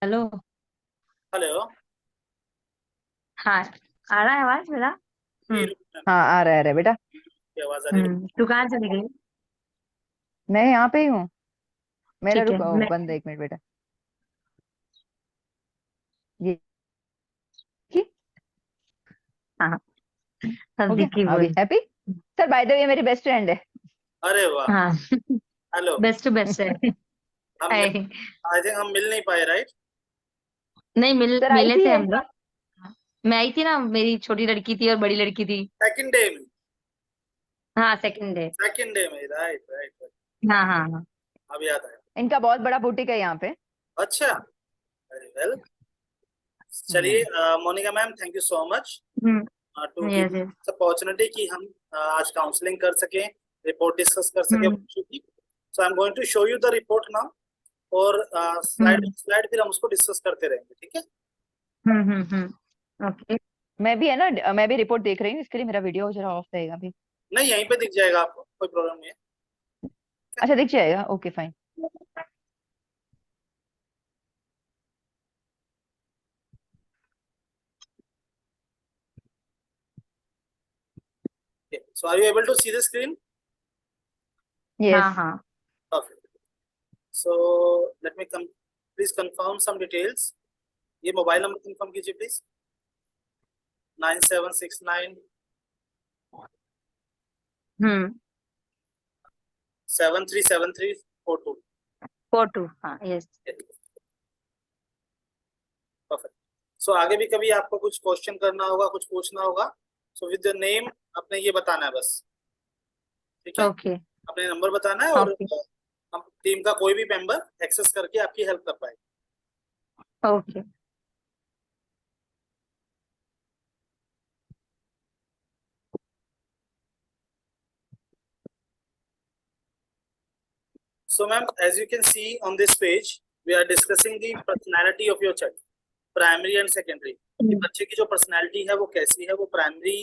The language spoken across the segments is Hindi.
हेलो। हेलो। हाँ, आ रहा है आवाज मेरा? ये हम्म। रुक, हाँ, आ रहा है बेटा। की आवाज आ रही है। तू कहाँ चली गई? मैं यहाँ पे ही हूँ। मेरा ठीक है, रुको मैं। बंद है, 1 मिनट बेटा। ये की हाँ हाँ, सब हो गया। दिखी अभी बोल। Happy. Sir by the way मेरी बेस्ट फ्रेंड है। अरे वाह। हाँ। हेलो। बेस्ट टू बेस्ट है। हम मिल, हाय। आई थिंक हम मिल नहीं पाए, राइट? नहीं, सर आई मिले थी थे ये। हम लोग। मैं आई थी ना, मेरी छोटी लड़की थी और बड़ी लड़की थी। सेकंड डे में। हाँ, सेकंड डे। सेकंड डे में, राइट राइट राइट। हाँ हाँ हाँ। अब याद आया। इनका बहुत बड़ा बुटीक है यहाँ पे। अच्छा। Very well. चलिए, हम्म। Monika ma'am, thank you so much to yes yes. Give opportunity कि हम आज काउंसलिंग कर सकें, रिपोर्ट डिस्कस कर सकें हम्म बच्चों की। So I am going to show you the report now. और स्लाइड हम्म स्लाइड फिर हम उसको डिस्कस करते रहेंगे, ठीक है? ओके। मैं भी है ना, मैं भी रिपोर्ट देख रही हूँ, इसके लिए मेरा वीडियो जरा ऑफ रहेगा अभी। नहीं, यहीं पे दिख जाएगा आपको, कोई प्रॉब्लम नहीं है। अच्छा दिख जाएगा, okay fine. So are you able to see the screen? Yes. हाँ हाँ। Perfect. So let me come. Please confirm some details. ये मोबाइल नंबर कंफर्म कीजिए प्लीज। 9769 हम्म। 737342। 4-2, हाँ यस। परफेक्ट। सो आगे भी कभी आपको कुछ क्वेश्चन करना होगा, कुछ पूछना होगा, सो विद योर नेम अपने ये बताना है बस। ठीक है? ओके अपने नंबर बताना है और ओके हम टीम का कोई भी मेंबर एक्सेस करके आपकी हेल्प कर पाएगा। Okay. So ma'am, as you can see on this page, we are discussing the personality of your child, primary and secondary. कि बच्चे की जो पर्सनैलिटी है वो कैसी है। वो प्राइमरी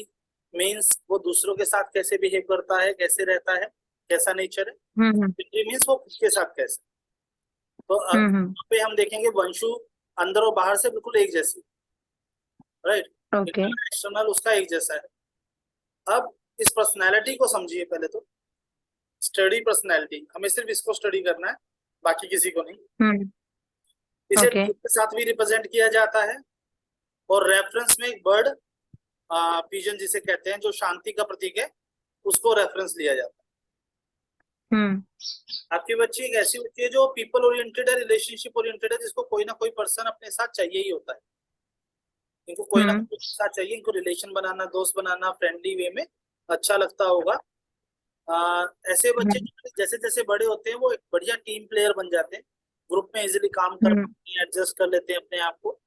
मीन्स वो दूसरों के साथ कैसे बिहेव करता है, कैसे रहता है, कैसा नेचर है। हम्म सेकेंडरी मीन्स वो खुद के साथ कैसे। तो अब हम्म। यहाँ पे हम देखेंगे वंशु अंदर और बाहर से बिल्कुल एक जैसी, राइट? ओके। एक्सटर्नल उसका एक जैसा है। अब इस पर्सनैलिटी को समझिए पहले तो। स्टडी पर्सनैलिटी, हमें सिर्फ इसको स्टडी करना है, बाकी किसी को नहीं। हम्म। इसे ओके। टी के साथ भी रिप्रेजेंट किया जाता है। और रेफरेंस में एक बर्ड, पिजन जिसे कहते हैं, जो शांति का प्रतीक है, उसको रेफरेंस लिया जाता हम्म है। आपकी बच्ची एक ऐसी बच्ची है जो पीपल ओरिएंटेड है, रिलेशनशिप ओरिएंटेड है, जिसको कोई ना कोई पर्सन अपने साथ चाहिए ही होता है। इनको कोई ना हम्म कोई साथ चाहिए, इनको रिलेशन बनाना, दोस्त बनाना, फ्रेंडली वे में अच्छा लगता होगा। ऐसे बच्चे हम्म जैसे जैसे बड़े होते हैं वो एक बढ़िया टीम प्लेयर बन जाते हैं। ग्रुप में इजिली काम कर हम्म पाते हैं, एडजस्ट कर लेते हैं अपने आप को।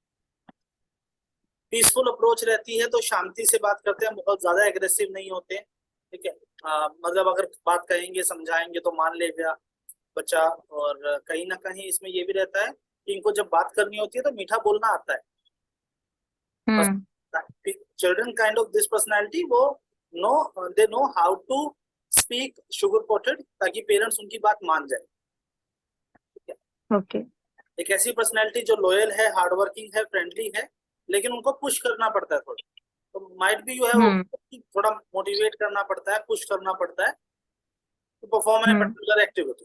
पीसफुल अप्रोच रहती है, तो शांति से बात करते हैं, बहुत ज्यादा एग्रेसिव नहीं होते हैं। ठीक है? मतलब अगर बात कहेंगे, समझाएंगे तो मान लेगा बच्चा। और कहीं ना कहीं इसमें ये भी रहता है कि इनको जब बात करनी होती है तो मीठा बोलना आता है। बस हम्म children kind of this personality, वो know they know how to speak sugar coated, ताकि पेरेंट्स उनकी बात मान जाए। ठीक है? ओके। एक ऐसी पर्सनैलिटी जो लॉयल है, हार्डवर्किंग है, फ्रेंडली है, लेकिन उनको पुश करना पड़ता है थोड़ा। तो माइट भी जो है वो हम्म थोड़ा मोटिवेट करना पड़ता है, पुश करना पड़ता है to perform an hmm particular activity.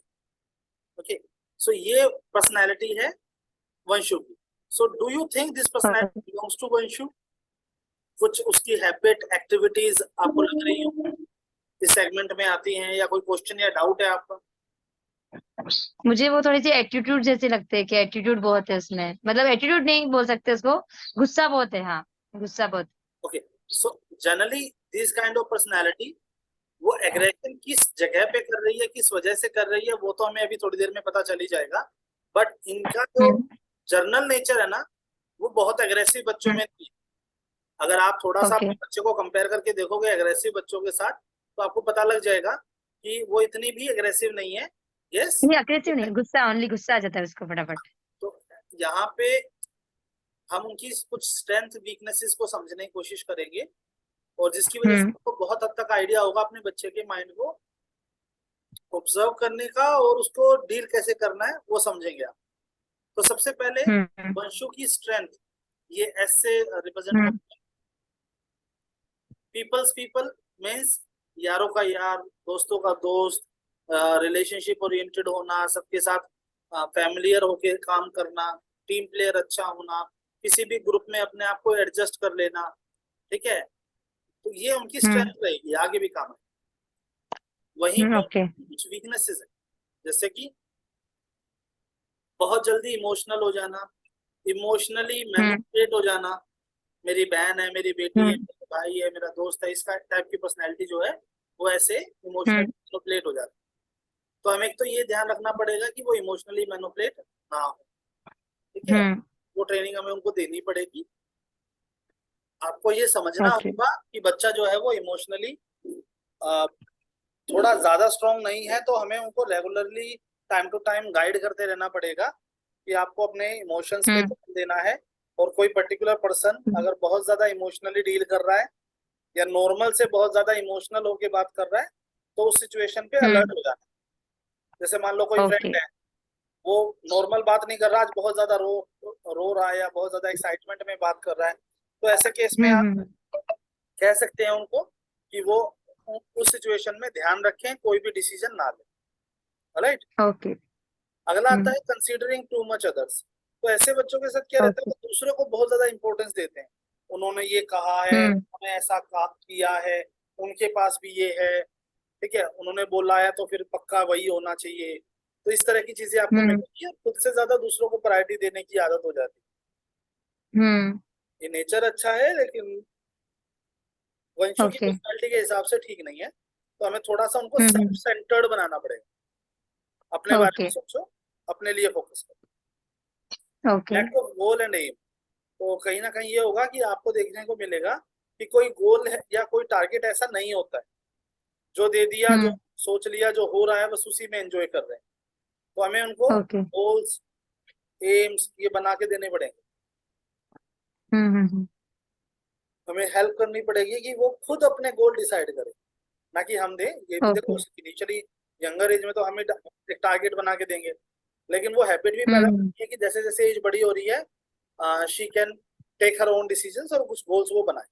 Okay? So ये पर्सनैलिटी है वंशु की। So do you think this personality belongs to Vanshu? कुछ उसकी हैबिट, एक्टिविटीज आपको लग रही हो इस सेगमेंट में आती हैं, या कोई क्वेश्चन या डाउट है आपका? मुझे वो थोड़ी सी एटीट्यूड जैसे लगते हैं कि एटीट्यूड बहुत है उसमें, मतलब एटीट्यूड नहीं बोल सकते उसको। गुस्सा बहुत है, हाँ। गुस्सा बहुत। Okay. So generally this kind of personality, वो एग्रेशन किस जगह पे कर रही है, किस वजह से कर रही है, वो तो हमें अभी थोड़ी देर में पता चल ही जाएगा। बट इनका जो हम्म जर्नल नेचर है ना, वो बहुत एग्रेसिव बच्चों में नहीं है। अगर आप थोड़ा सा ओके। अपने बच्चे को कंपेयर करके देखोगे एग्रेसिव बच्चों के साथ, तो आपको पता लग जाएगा कि वो इतनी भी एग्रेसिव नहीं है। यस। नहीं, अग्रेसिव नहीं, गुस्सा, ओनली गुस्सा आ जाता है उसको फटाफट। तो यहाँ पे हम उनकी कुछ स्ट्रेंथ वीकनेसेस को समझने की कोशिश करेंगे, और जिसकी वजह से हम्म आपको बहुत हद तक आइडिया होगा अपने बच्चे के माइंड को ऑब्जर्व करने का, और उसको डील कैसे करना है वो समझेंगे आप। तो सबसे पहले हम्म वंशु की स्ट्रेंथ ये एस से रिप्रेजेंट हम्म करते हैं। पीपल्स पीपल मीन्स यारों का यार, दोस्तों का दोस्त, रिलेशनशिप ओरिएंटेड होना, सबके साथ फैमिलियर होके काम करना, टीम प्लेयर अच्छा होना, किसी भी ग्रुप में अपने आप को एडजस्ट कर लेना। ठीक है, तो ये उनकी हम्म स्ट्रेंथ रहेगी, आगे भी काम है। वहीं पे ओके कुछ वीकनेसेस है, जैसे कि बहुत जल्दी इमोशनल हो जाना, इमोशनली हम्म मैनिपुलेट हो जाना। मेरी बहन है, मेरी बेटी है, हम्म मेरा भाई है, मेरा दोस्त है, इसका टाइप की पर्सनैलिटी जो है वो ऐसे इमोशनली हम्म मैनिपुलेट हो जाती है। तो हमें एक तो ये ध्यान रखना पड़ेगा कि वो इमोशनली मैनिपुलेट ना हो। ठीक है, हम्म वो ट्रेनिंग हमें उनको देनी पड़ेगी। आपको ये समझना ओके होगा कि बच्चा जो है वो इमोशनली थोड़ा ज्यादा स्ट्रांग नहीं है, तो हमें उनको regularly time to time guide करते रहना पड़ेगा कि आपको अपने इमोशंस पे हम्म ध्यान देना है। और कोई पर्टिकुलर पर्सन अगर बहुत ज्यादा इमोशनली डील कर रहा है या नॉर्मल से बहुत ज्यादा इमोशनल होके बात कर रहा है, तो उस सिचुएशन पे अलर्ट हम्म हो जाना। जैसे मान लो कोई ओके फ्रेंड है, वो नॉर्मल बात नहीं कर रहा, आज बहुत ज्यादा रो रो रहा है या बहुत ज्यादा एक्साइटमेंट में बात कर रहा है, तो ऐसे केस में आप हम्म कह सकते हैं उनको कि वो उस सिचुएशन में ध्यान रखें, कोई भी डिसीजन ना ले। राइट। ओके अगला आता हम्म है कंसीडरिंग टू मच अदर्स। तो ऐसे बच्चों के साथ क्या रहता है, ओके वो दूसरों को बहुत ज्यादा इंपॉर्टेंस देते हैं। उन्होंने ये कहा है, हम्म उन्होंने ऐसा किया है, उनके पास भी ये है, ठीक है, उन्होंने बोला है तो फिर पक्का वही होना चाहिए। तो इस तरह की चीजें आपको हम्म मिलेगी और खुद से ज्यादा दूसरों को प्रायोरिटी देने की आदत हो जाती हम्म है। ये नेचर अच्छा है, लेकिन वंशु की ओके पर्सनैलिटी के हिसाब से ठीक नहीं है। तो हमें थोड़ा सा उनको सेल्फ हम्म सेंटर्ड बनाना पड़ेगा। अपने बारे में ओके सोचो, अपने लिए फोकस करो। Okay let of goal and aim. तो कहीं ना कहीं ये होगा कि आपको देखने को मिलेगा कि कोई गोल है या कोई टारगेट ऐसा नहीं होता है। जो दे दिया, जो हम्म सोच लिया, जो हो रहा है बस उसी में एंजॉय कर रहे हैं। तो हमें उनको ओके गोल्स, एम्स ये बना के देने पड़ेंगे। हम्म हमें हेल्प करनी पड़ेगी कि वो खुद अपने गोल डिसाइड करे, ना कि हम दें। ये भी देखो, ओके इनिशियली यंगर एज में तो हमें एक टारगेट बना के देंगे, लेकिन वो हैबिट भी पैदा हम्म करती है कि जैसे जैसे एज बड़ी हो रही है, she can take her own decisions और कुछ गोल्स वो बनाए।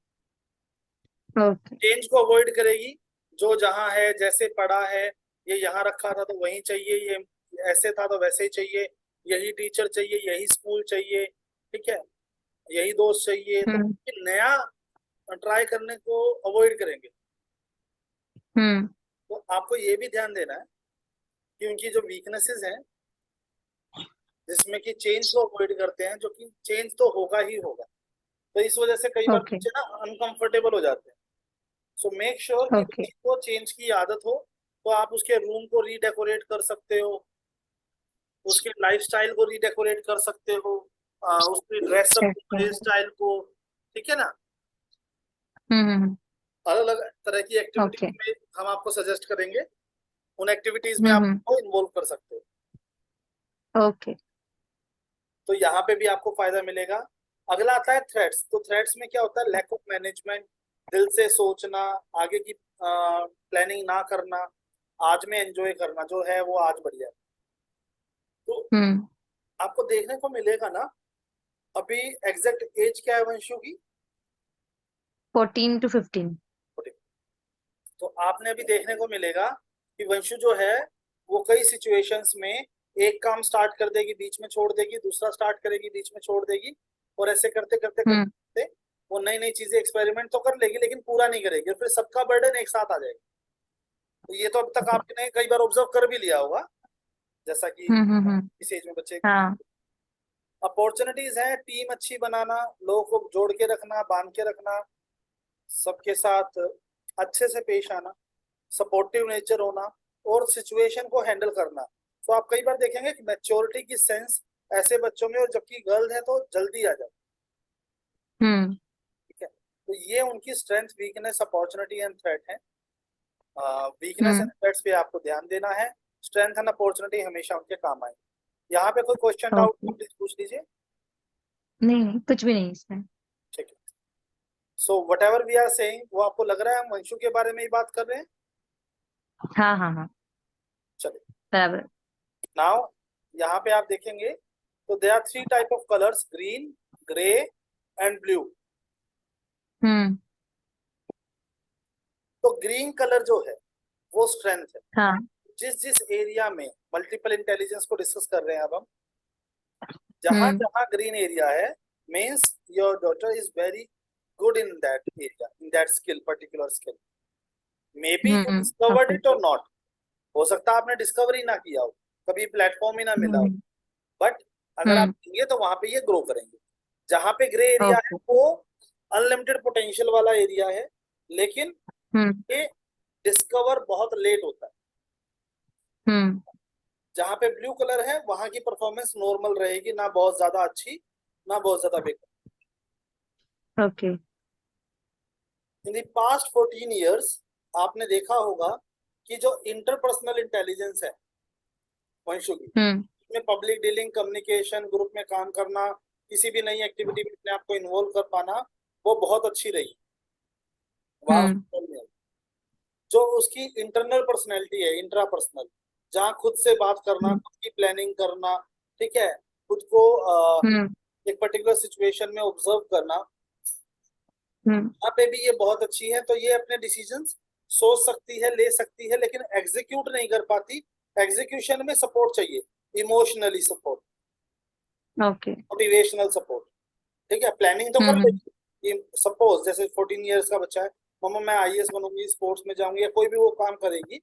ओके चेंज को अवॉइड करेगी। जो जहाँ है, जैसे पढ़ा है, ये यहाँ रखा था तो वहीं चाहिए, ये ऐसे था तो वैसे ही चाहिए, यही टीचर चाहिए, यही स्कूल चाहिए, ठीक है, यही दोस्त चाहिए, तो हम्म नया ट्राई करने को अवॉइड करेंगे। हम्म तो आपको ये भी ध्यान देना है कि उनकी जो वीकनेसेस हैं, जिसमें कि चेंज को अवॉइड करते हैं, जो कि चेंज तो होगा ही होगा, तो इस वजह से कई बार ओके बच्चे ना अनकंफर्टेबल हो जाते हैं। सो मेक श्योर कि ओके बच्चे को चेंज की आदत हो। तो आप उसके रूम को रीडेकोरेट कर सकते हो, उसके लाइफस्टाइल को रीडेकोरेट कर सकते हो, उसकी ड्रेसअप हेयर स्टाइल को। ठीक है ना, हम्म अलग अलग तरह की एक्टिविटीज ओके में हम आपको सजेस्ट करेंगे। उन एक्टिविटीज में आप उसको इन्वॉल्व कर सकते हो। ओके तो यहाँ पे भी आपको फायदा मिलेगा। अगला आता है थ्रेट्स। तो थ्रेट्स में क्या होता है, लैक ऑफ मैनेजमेंट, दिल से सोचना, आगे की प्लानिंग ना करना, आज में एंजॉय करना, जो है वो आज बढ़िया है। तो हम्म आपको देखने को मिलेगा ना, अभी एग्जैक्ट एज क्या है वंशु की? 14 to 15 तो आपने अभी देखने को मिलेगा कि वंशु जो है वो कई सिचुएशंस में एक काम स्टार्ट कर देगी, बीच में छोड़ देगी, दूसरा स्टार्ट करेगी, बीच में छोड़ देगी, और ऐसे करते करते हम्म करते वो नई नई चीजें एक्सपेरिमेंट तो कर लेगी, लेकिन पूरा नहीं करेगी, और फिर सबका बर्डन एक साथ आ जाएगा। तो ये तो अब तक आपने कई बार ऑब्जर्व कर भी लिया होगा, जैसा कि इस एज में बच्चे। हाँ अपॉर्चुनिटीज हैं, टीम अच्छी बनाना, लोगों को जोड़ के रखना, बांध के रखना, सबके साथ अच्छे से पेश आना, सपोर्टिव नेचर होना, और सिचुएशन को हैंडल करना। तो आप कई बार देखेंगे कि मैच्योरिटी की सेंस ऐसे बच्चों में, और जबकि गर्ल है तो जल्दी आ जाती हम्म है। ठीक है, तो ये उनकी strength, weakness, opportunity and threat है। वीकनेस एंड हम्म थ्रेट्स पे आपको ध्यान देना है। स्ट्रेंथ एंड अपॉर्चुनिटी हमेशा उनके काम आए। यहाँ पे कोई क्वेश्चन डाउट ओके प्लीज पूछ लीजिए। नहीं नहीं कुछ भी नहीं इसमें ठीक है, so whatever we are saying, वो आपको लग रहा है हम वंशु के बारे में ही बात कर रहे हैं? हाँ चलिए, बराबर नाउ यहाँ पे आप देखेंगे तो there are three type of colors: green, gray and blue. तो ग्रीन कलर जो है वो स्ट्रेंथ है। हाँ जिस जिस एरिया में मल्टीपल इंटेलिजेंस को डिस्कस कर रहे हैं अब हम, जहां जहां ग्रीन एरिया है, means your daughter is very good in that area, in that skill, particular skill. May be you discovered it और नॉट, हो सकता है आपने डिस्कवर ही ना किया हो, कभी प्लेटफॉर्म ही ना मिला हो, बट अगर आप देंगे तो वहां पे ये ग्रो करेंगे। जहां पे ग्रे एरिया है वो अनलिमिटेड पोटेंशियल वाला एरिया है, लेकिन ये डिस्कवर बहुत लेट होता है। जहां पे ब्लू कलर है वहां की परफॉर्मेंस नॉर्मल रहेगी, ना बहुत ज्यादा अच्छी ना बहुत ज्यादा बेकार। Okay. In the past 14 years आपने देखा होगा कि जो इंटरपर्सनल इंटेलिजेंस है वंशु की, में पब्लिक डीलिंग, कम्युनिकेशन, ग्रुप में काम करना, किसी भी नई एक्टिविटी में अपने आप को इन्वॉल्व कर पाना, वो बहुत अच्छी रही। जो उसकी इंटरनल पर्सनैलिटी है, इंट्रापर्सनल, जहाँ खुद से बात करना, खुद की प्लानिंग करना, ठीक है, खुद को एक पर्टिकुलर सिचुएशन में ऑब्जर्व करना, यहाँ पे भी ये बहुत अच्छी है। तो ये अपने डिसीजंस सोच सकती है, ले सकती है, लेकिन एग्जीक्यूट नहीं कर पाती। एग्जीक्यूशन में सपोर्ट चाहिए, emotionally support, okay, motivational support, ठीक है। प्लानिंग तो कर लेगी, सपोज जैसे 14 इयर्स का बच्चा है, मम्मा मैं आईएएस बनूंगी, स्पोर्ट्स में जाऊंगी, या कोई भी वो काम करेगी,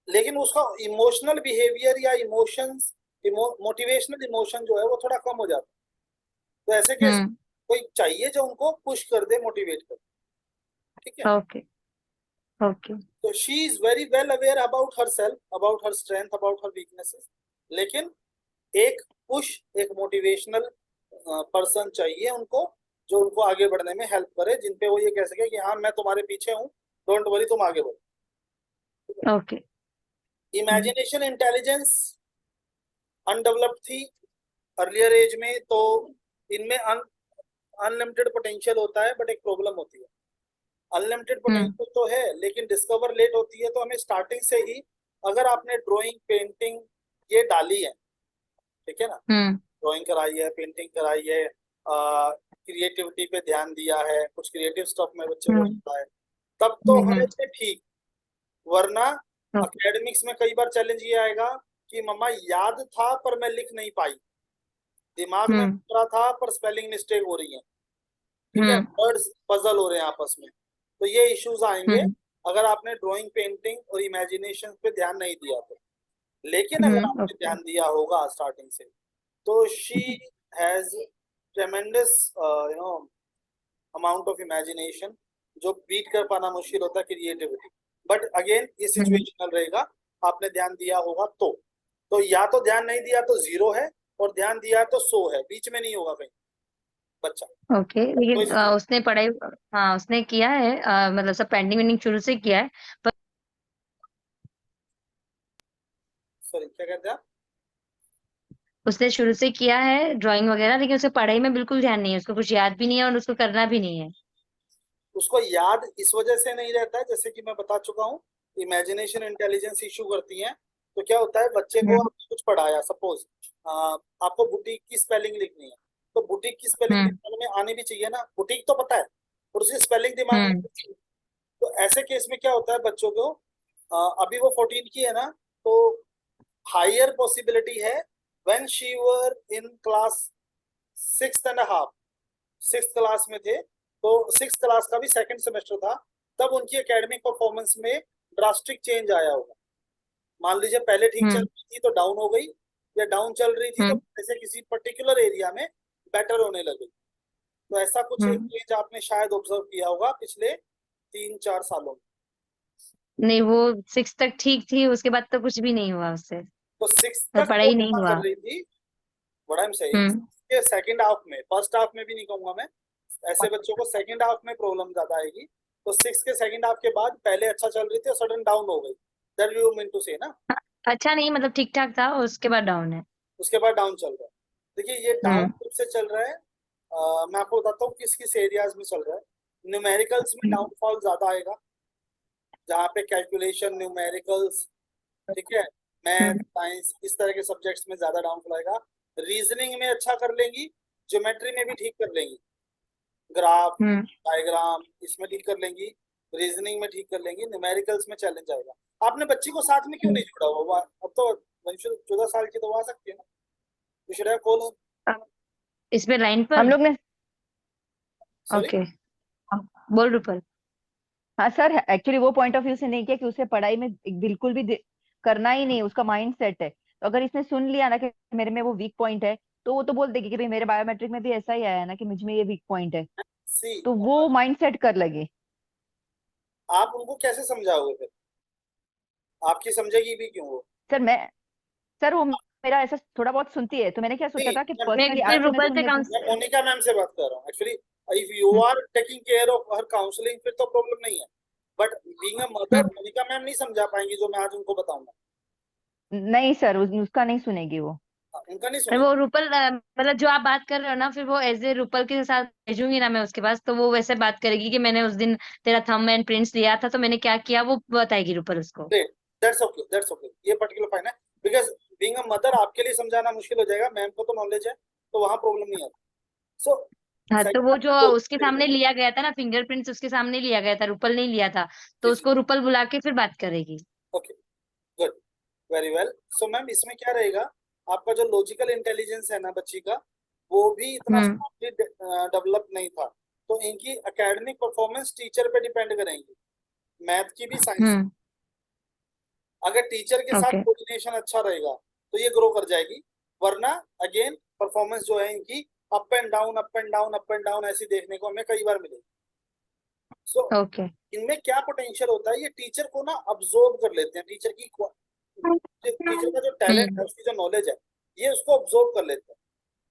लेकिन उसका इमोशनल बिहेवियर या इमोशंस, मोटिवेशनल इमोशन जो है वो थोड़ा कम हो जाता है। तो ऐसे केस कोई चाहिए जो उनको पुश कर दे, मोटिवेट कर, ठीक है। Okay, okay. तो she is very well aware about herself, about her strength, about her weaknesses, लेकिन एक पुश, एक मोटिवेशनल पर्सन चाहिए उनको, जो उनको आगे बढ़ने में हेल्प करे, जिनपे वो ये कह सके कि हाँ मैं तुम्हारे पीछे हूँ, डोंट वरी, तुम आगे बढ़ो। ओके। इमेजिनेशन इंटेलिजेंस अनडेवलप्ड थी अर्लियर एज में, तो इनमें अनलिमिटेड पोटेंशियल होता है, बट एक प्रॉब्लम होती है, अनलिमिटेड पोटेंशियल तो है लेकिन डिस्कवर लेट होती है। तो हमें स्टार्टिंग से ही, अगर आपने ड्राइंग, पेंटिंग ये डाली है, ठीक है ना, ड्राइंग कराई है, पेंटिंग कराई है, क्रिएटिविटी पे ध्यान दिया है, कुछ क्रिएटिव स्टफ में बच्चे को आता है, तब तो है ठीक। वरना एकेडमिक्स में कई बार चैलेंज ये आएगा कि मम्मा याद था पर मैं लिख नहीं पाई, दिमाग में रहा था पर स्पेलिंग मिस्टेक हो रही है, ठीक है, वर्ड्स पजल हो रहे हैं आपस में। तो ये इश्यूज आएंगे अगर आपने ड्राइंग, पेंटिंग और इमेजिनेशन पे ध्यान नहीं दिया तो। लेकिन अगर आपने ध्यान दिया होगा स्टार्टिंग से, तो she has ट्रेमेंडस amount of imagination, जो बीट कर पाना मुश्किल होता है क्रिएटिविटी। बट अगेन ये सिचुएशनल रहेगा, आपने ध्यान दिया होगा तो या तो ध्यान नहीं दिया तो 0 है, और ध्यान दिया तो 100 है, बीच में नहीं होगा कहीं बच्चा। ओके। लेकिन उसने पढ़ाई, हाँ उसने किया है, मतलब सब पेंटिंग वेंटिंग शुरू से किया है, पर सॉरी क्या कहते हैं आप? उसने शुरू से किया है ड्राइंग वगैरह, लेकिन उसके पढ़ाई में बिल्कुल ध्यान नहीं है, उसको कुछ याद भी नहीं है और उसको करना भी नहीं है। उसको याद इस वजह से नहीं रहता है, जैसे कि मैं बता चुका हूँ, इमेजिनेशन इंटेलिजेंस इशू करती है। तो क्या होता है, बच्चे को आपने कुछ पढ़ाया, सपोज आपको बुटीक की स्पेलिंग लिखनी है, तो बुटीक की स्पेलिंग दिमाग में आनी भी चाहिए ना, बुटीक तो पता है और उसकी स्पेलिंग दिमाग में आनी चाहिए। तो ऐसे केस में क्या होता है, बच्चों को अभी वो 14 की है ना, तो हायर पॉसिबिलिटी है when she were in class 6.5, 6th class में थे, तो 6th क्लास का भी सेकंड सेमेस्टर था, तब उनकी एकेडमिक परफॉर्मेंस में ड्रास्टिक चेंज आया होगा। मान लीजिए पहले ठीक चल रही थी तो डाउन हो गई, या डाउन चल रही थी तो जैसे किसी पर्टिकुलर एरिया में बेटर होने लगी। तो ऐसा कुछ एक चेंज आपने शायद ऑब्जर्व किया होगा पिछले 3-4 सालों में। नहीं, वो 6 तक ठीक थी, उसके बाद तो कुछ भी नहीं हुआ उससे, तो 6 तो तक वो पढ़ाई नहीं क्या हुआ। कर रही थी, व्हाट आई एम सेइंग, के सेकंड हाफ में, फर्स्ट हाफ में भी नहीं कहूंगा मैं, ऐसे बच्चों को सेकंड हाफ में प्रॉब्लम ज्यादा आएगी। तो 6 के सेकंड हाफ के बाद पहले अच्छा चल रही थी और सडन डाउन हो गई, दैट यू मीन टू से ना। अच्छा नहीं, मतलब ठीक ठाक था, उसके बाद डाउन है। उसके बाद डाउन चल रहा है। देखिए ये डाउन कब से चल रहा है, मैं आपको बताता हूँ किस किस एरियाज में चल रहा है। न्यूमेरिकल्स में डाउनफॉल ज्यादा आएगा, जहाँ पे कैलकुलेशन, न्यूमेरिकल्स, ठीक है, मैथ, साइंस, इस तरह के सब्जेक्ट्स में ज्यादा डाउनफॉल आएगा। रीजनिंग में अच्छा कर लेंगी, ज्योमेट्री में भी ठीक कर लेंगी, ग्राफ डायग्राम इसमें ठीक कर लेंगी, रीजनिंग में ठीक कर लेंगी, न्यूमेरिकल्स में चैलेंज आएगा। आपने बच्ची को साथ में क्यों नहीं जोड़ा हुआ? अब तो वंशु 14 साल की तो वो आ सकती है ना, यू शुड हैव कॉल। इसमें लाइन पर हम लोग ने सॉरी, ओके बोल रूपल। हाँ सर, एक्चुअली वो पॉइंट ऑफ व्यू से नहीं किया कि उसे पढ़ाई में बिल्कुल भी करना ही नहीं, उसका माइंड सेट है। तो अगर इसने सुन लिया ना कि मेरे में वो वीक पॉइंट है, तो वो तो बोल देगी कि भाई मेरे बायोमेट्रिक में भी ऐसा ही आया है ना कि मुझ में ये वीक पॉइंट है, सी तो वो माइंड सेट कर लगे। आप उनको कैसे समझाओगे फिर? आपकी समझेगी भी क्यों वो? सर वो मेरा ऐसा थोड़ा बहुत सुनती है, तो मैंने क्या सोचा नहीं, था कि मैं पर्सनली फिर आज तो मैं रूपल सुन से लेती हूँ। मैं मोनिका मैम से बात कर रहा हूँ actually. If you hmm, are taking care of her counselling फिर तो प्रॉब्लम नहीं है, but being a mother hmm. Monika ma'am नहीं समझा पाएंगी जो मैं आज उनको बताऊंगा। नहीं सर, उसका नहीं सुनेगी वो। उनका नहीं और सुनेगी। वो रूपल मतलब जो आप बात कर रहे हो ना, फिर वो एज ए रूपल के साथ भेजूंगी ना मैं उसके पास, तो वो वैसे बात करेगी कि मैंने उस दिन तेरा थंब एंड प्रिंट्स लिया था तो मैंने क्या किया, वो बताएगी रूपल उसको। ग्रेट, दैट्स ओके, ये पर्टिकुलर फाइन है। बिकॉज बीइंग अ मदर आपके लिए समझाना मुश्किल हो जाएगा, मैम को तो नॉलेज है, तो वहां प्रॉब्लम नहीं आती। सो हाँ, तो वो जो उसके सेकंड, सामने लिया गया था ना, फिंगरप्रिंट्स उसके सामने लिया गया था, रूपल नहीं लिया था, तो जी जी, उसको रूपल बुला के फिर बात करेगी। Okay, good, very well. So ma'am इसमें क्या रहेगा, आपका जो लॉजिकल इंटेलिजेंस है ना बच्ची का, वो भी इतना हम्म स्ट्रांगली डेवलप नहीं था, तो इनकी एकेडमिक परफॉर्मेंस टीचर पे डिपेंड करेंगी, मैथ की भी साइंस। हम्म। अगर टीचर के साथ ओके कोऑर्डिनेशन अच्छा रहेगा तो ये ग्रो कर जाएगी, वरना अगेन परफॉर्मेंस जो है इनकी up and down up and down up and down ऐसी देखने को हमें कई बार मिलेगी। सो ओके इनमें क्या पोटेंशियल होता है, ये टीचर को ना अब्जॉर्ब कर लेते हैं, टीचर का जो टैलेंट है, हम्म उसकी जो नॉलेज है, ये उसको अब्जॉर्ब कर लेते हैं।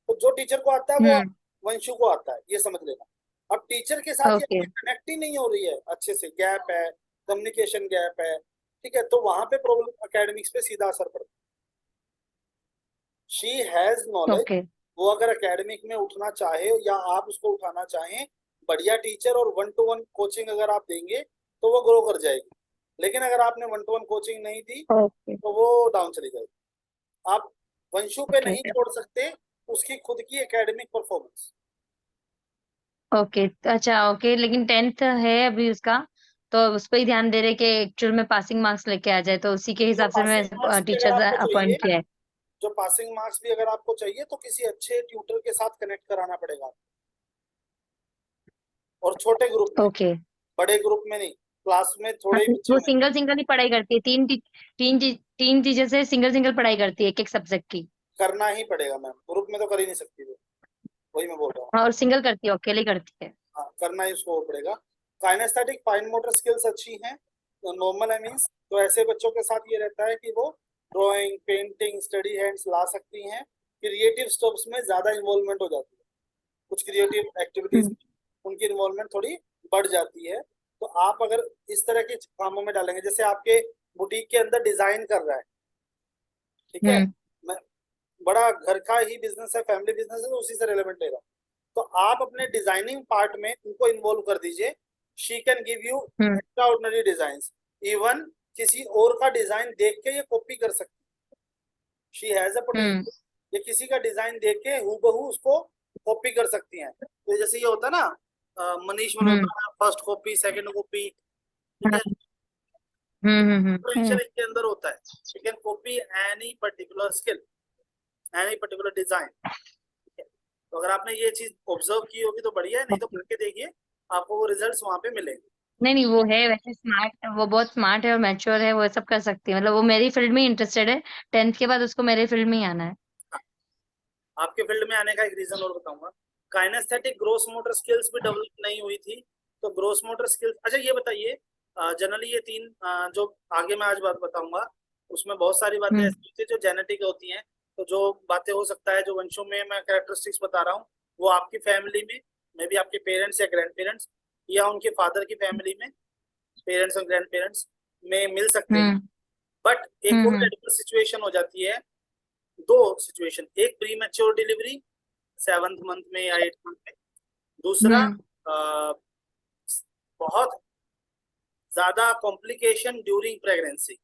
तो जो टीचर को आता है वो हम्म। वंशु को आता है, ये समझ लेना। अब टीचर के साथ ये ओके कनेक्ट ही नहीं हो रही है अच्छे से, गैप है, कम्युनिकेशन गैप है, ठीक है, तो वहां पे प्रॉब्लम एकेडमिक्स पे सीधा असर पड़ता है। शी हैज नॉलेज, ओके वो अगर एकेडमिक में उठना चाहे या आप उसको उठाना चाहें, बढ़िया टीचर और 1-to-1 कोचिंग अगर आप देंगे तो वो ग्रो कर जाएगी। लेकिन अगर आपने 1-to-1 कोचिंग नहीं दी ओके तो वो डाउन चली जाएगी। आप वंशु पे ओके नहीं छोड़ सकते उसकी खुद की एकेडमिक परफॉर्मेंस। ओके। अच्छा ओके, लेकिन 10th है अभी उसका, तो उस पर ही ध्यान दे रहे कि एक्चुअल में पासिंग मार्क्स लेके आ जाए, तो उसी के जो हिसाब से पासिंग मार्क्स मैं भी अगर टीचर आपको चाहिए, अपॉइंट किया है। जो पासिंग मार्क्स भी अगर आपको चाहिए तो किसी अच्छे ट्यूटर के साथ कनेक्ट कराना पड़ेगा, और छोटे ग्रुप में, ओके। बड़े ग्रुप में नहीं, क्लास में हाँ, थोड़े ही बच्चे वो होने। सिंगल सिंगल ही पढ़ाई करती है, तीन टीचर से सिंगल सिंगल पढ़ाई करती है एक एक सब्जेक्ट की। करना ही पड़ेगा मैम, ग्रुप में तो कर ही नहीं सकती वो, वही मैं बोल रहा हूँ। हाँ, और सिंगल करती है, अकेले करती है। हाँ, करना ही उसको पड़ेगा। काइनेस्थेटिक फाइन मोटर स्किल्स अच्छी हैं, तो नॉर्मल है मीन्स, तो ऐसे बच्चों के साथ ये रहता है कि वो ड्राइंग पेंटिंग स्टडी हैंड्स ला सकती हैं, क्रिएटिव स्टफ्स में ज्यादा इन्वॉल्वमेंट हो जाती है, कुछ क्रिएटिव एक्टिविटीज हम्म में उनकी इन्वॉल्वमेंट थोड़ी बढ़ जाती है। तो आप अगर इस तरह के कामों में डालेंगे, जैसे आपके बुटीक के अंदर डिजाइन कर रहा है, ठीक है, हम्म मैं बड़ा घर का ही बिजनेस है, फैमिली बिजनेस है, तो उसी से रिलेवेंट लेगा, तो आप अपने डिजाइनिंग पार्ट में उनको इन्वॉल्व कर दीजिए। She can give you hmm extra ordinary design, even किसी और का डिजाइन देख के ये कॉपी कर सकती है, she has a hmm potential. ये किसी का डिजाइन देख के हूबहू उसको कॉपी कर सकती हैं। तो जैसे ये होता है ना, Manish hmm Malhotra, first copy second copy, ठीक है, हम्म। पोटेंशियल इनके अंदर होता है। You can copy any particular skill, any particular design, ठीक है। तो अगर आपने ये चीज ऑब्जर्व की होगी तो बढ़िया है, नहीं तो ओके। करके देखिए, आपको वो रिजल्ट्स वहां पे मिलेंगे। नहीं नहीं, वो है वैसे स्मार्ट, वो बहुत स्मार्ट है और मैच्योर है, वो सब कर सकती है, मतलब वो मेरी फील्ड में इंटरेस्टेड है। 10th के बाद उसको मेरे फील्ड में ही आना है। आपके फील्ड में आने का एक रीजन और बताऊंगा, काइनेस्थेटिक ग्रोस मोटर स्किल्स भी डेवलप नहीं हुई थी, तो ग्रोस मोटर स्किल्स। अच्छा ये बताइए, जनरली ये तीन जो आगे मैं आज बात बताऊंगा, उसमें बहुत सारी बातें हम्म ऐसी होती है जो जेनेटिक होती हैं, तो जो बातें हो सकता है जो वंशों में मैं कैरेक्टरिस्टिक्स बता रहा हूँ, वो आपकी फैमिली में, मे बी आपके पेरेंट्स या ग्रैंड पेरेंट्स या उनके फादर की फैमिली में, पेरेंट्स और ग्रैंड पेरेंट्स में मिल सकते हैं। हम्म बट एक और हम्म सिचुएशन हो जाती है, दो सिचुएशन, एक pre mature delivery 7th month में या 8th मंथ में, दूसरा हम्म अ, बहुत ज्यादा complication during pregnancy.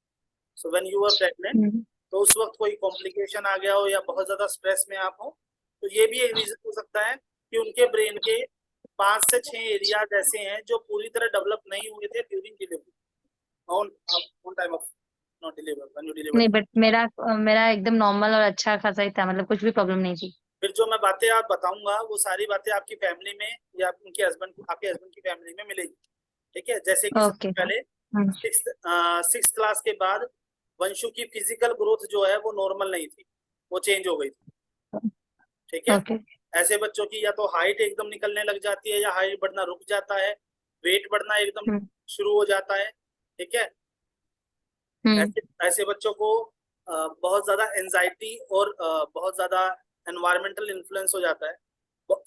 So when you are pregnant, hmm तो तो उस वक्त कोई कॉम्प्लिकेशन आ गया हो या बहुत ज्यादा स्ट्रेस में आप हो, तो ये भी एक रीजन हो सकता है कि उनके ब्रेन के 5 से 6 एरियाज ऐसे हैं जो पूरी तरह डेवलप नहीं हुए थे during delivery, on time of not deliver when you deliver. नहीं, बट मेरा मेरा एकदम नॉर्मल और अच्छा खासा ही था, मतलब कुछ भी प्रॉब्लम नहीं थी। फिर जो मैं बातें आप बताऊंगा वो सारी बातें आपकी फैमिली में या उनके हस्बैंड आपके हस्बैंड की फैमिली में मिलेगी, ठीक है। जैसे कि ओके। सबसे पहले सिक्स क्लास के बाद वंशु की फिजिकल ग्रोथ जो है वो नॉर्मल नहीं थी, वो चेंज हो गई थी, ठीक है। ओके। ऐसे बच्चों की या तो हाइट एकदम निकलने लग जाती है या हाइट बढ़ना रुक जाता है, वेट बढ़ना एकदम शुरू हो जाता है, ठीक है। हम्म। ऐसे ऐसे बच्चों को बहुत ज्यादा एंजाइटी और बहुत ज्यादा एनवायरमेंटल इन्फ्लुएंस हो जाता है।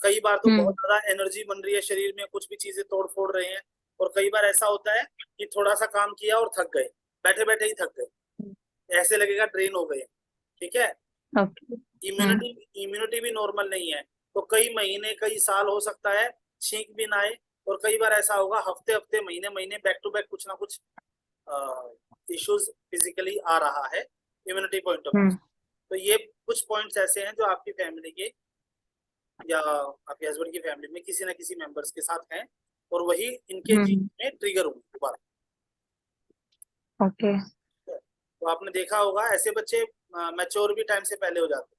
कई बार तो बहुत ज्यादा एनर्जी बन रही है शरीर में, कुछ भी चीजें तोड़ फोड़ रहे हैं, और कई बार ऐसा होता है कि थोड़ा सा काम किया और थक गए, बैठे बैठे ही थक गए, ऐसे लगेगा ड्रेन हो गए, ठीक है। ओके। इम्यूनिटी भी नॉर्मल नहीं है, तो कई महीने कई साल हो सकता है छींक भी ना आए, और कई बार ऐसा होगा हफ्ते हफ्ते महीने महीने बैक टू बैक कुछ ना कुछ इश्यूज फिजिकली आ रहा है इम्यूनिटी पॉइंट ऑफ व्यू। तो ये कुछ पॉइंट्स ऐसे हैं जो आपकी फैमिली के या आपके हस्बैंड की फैमिली में किसी ना किसी मेंबर्स के साथ हैं, और वही इनके जीन में ट्रिगर होंगे दोबारा। ओके। तो आपने देखा होगा ऐसे बच्चे मैच्योर भी टाइम से पहले हो जाते हैं,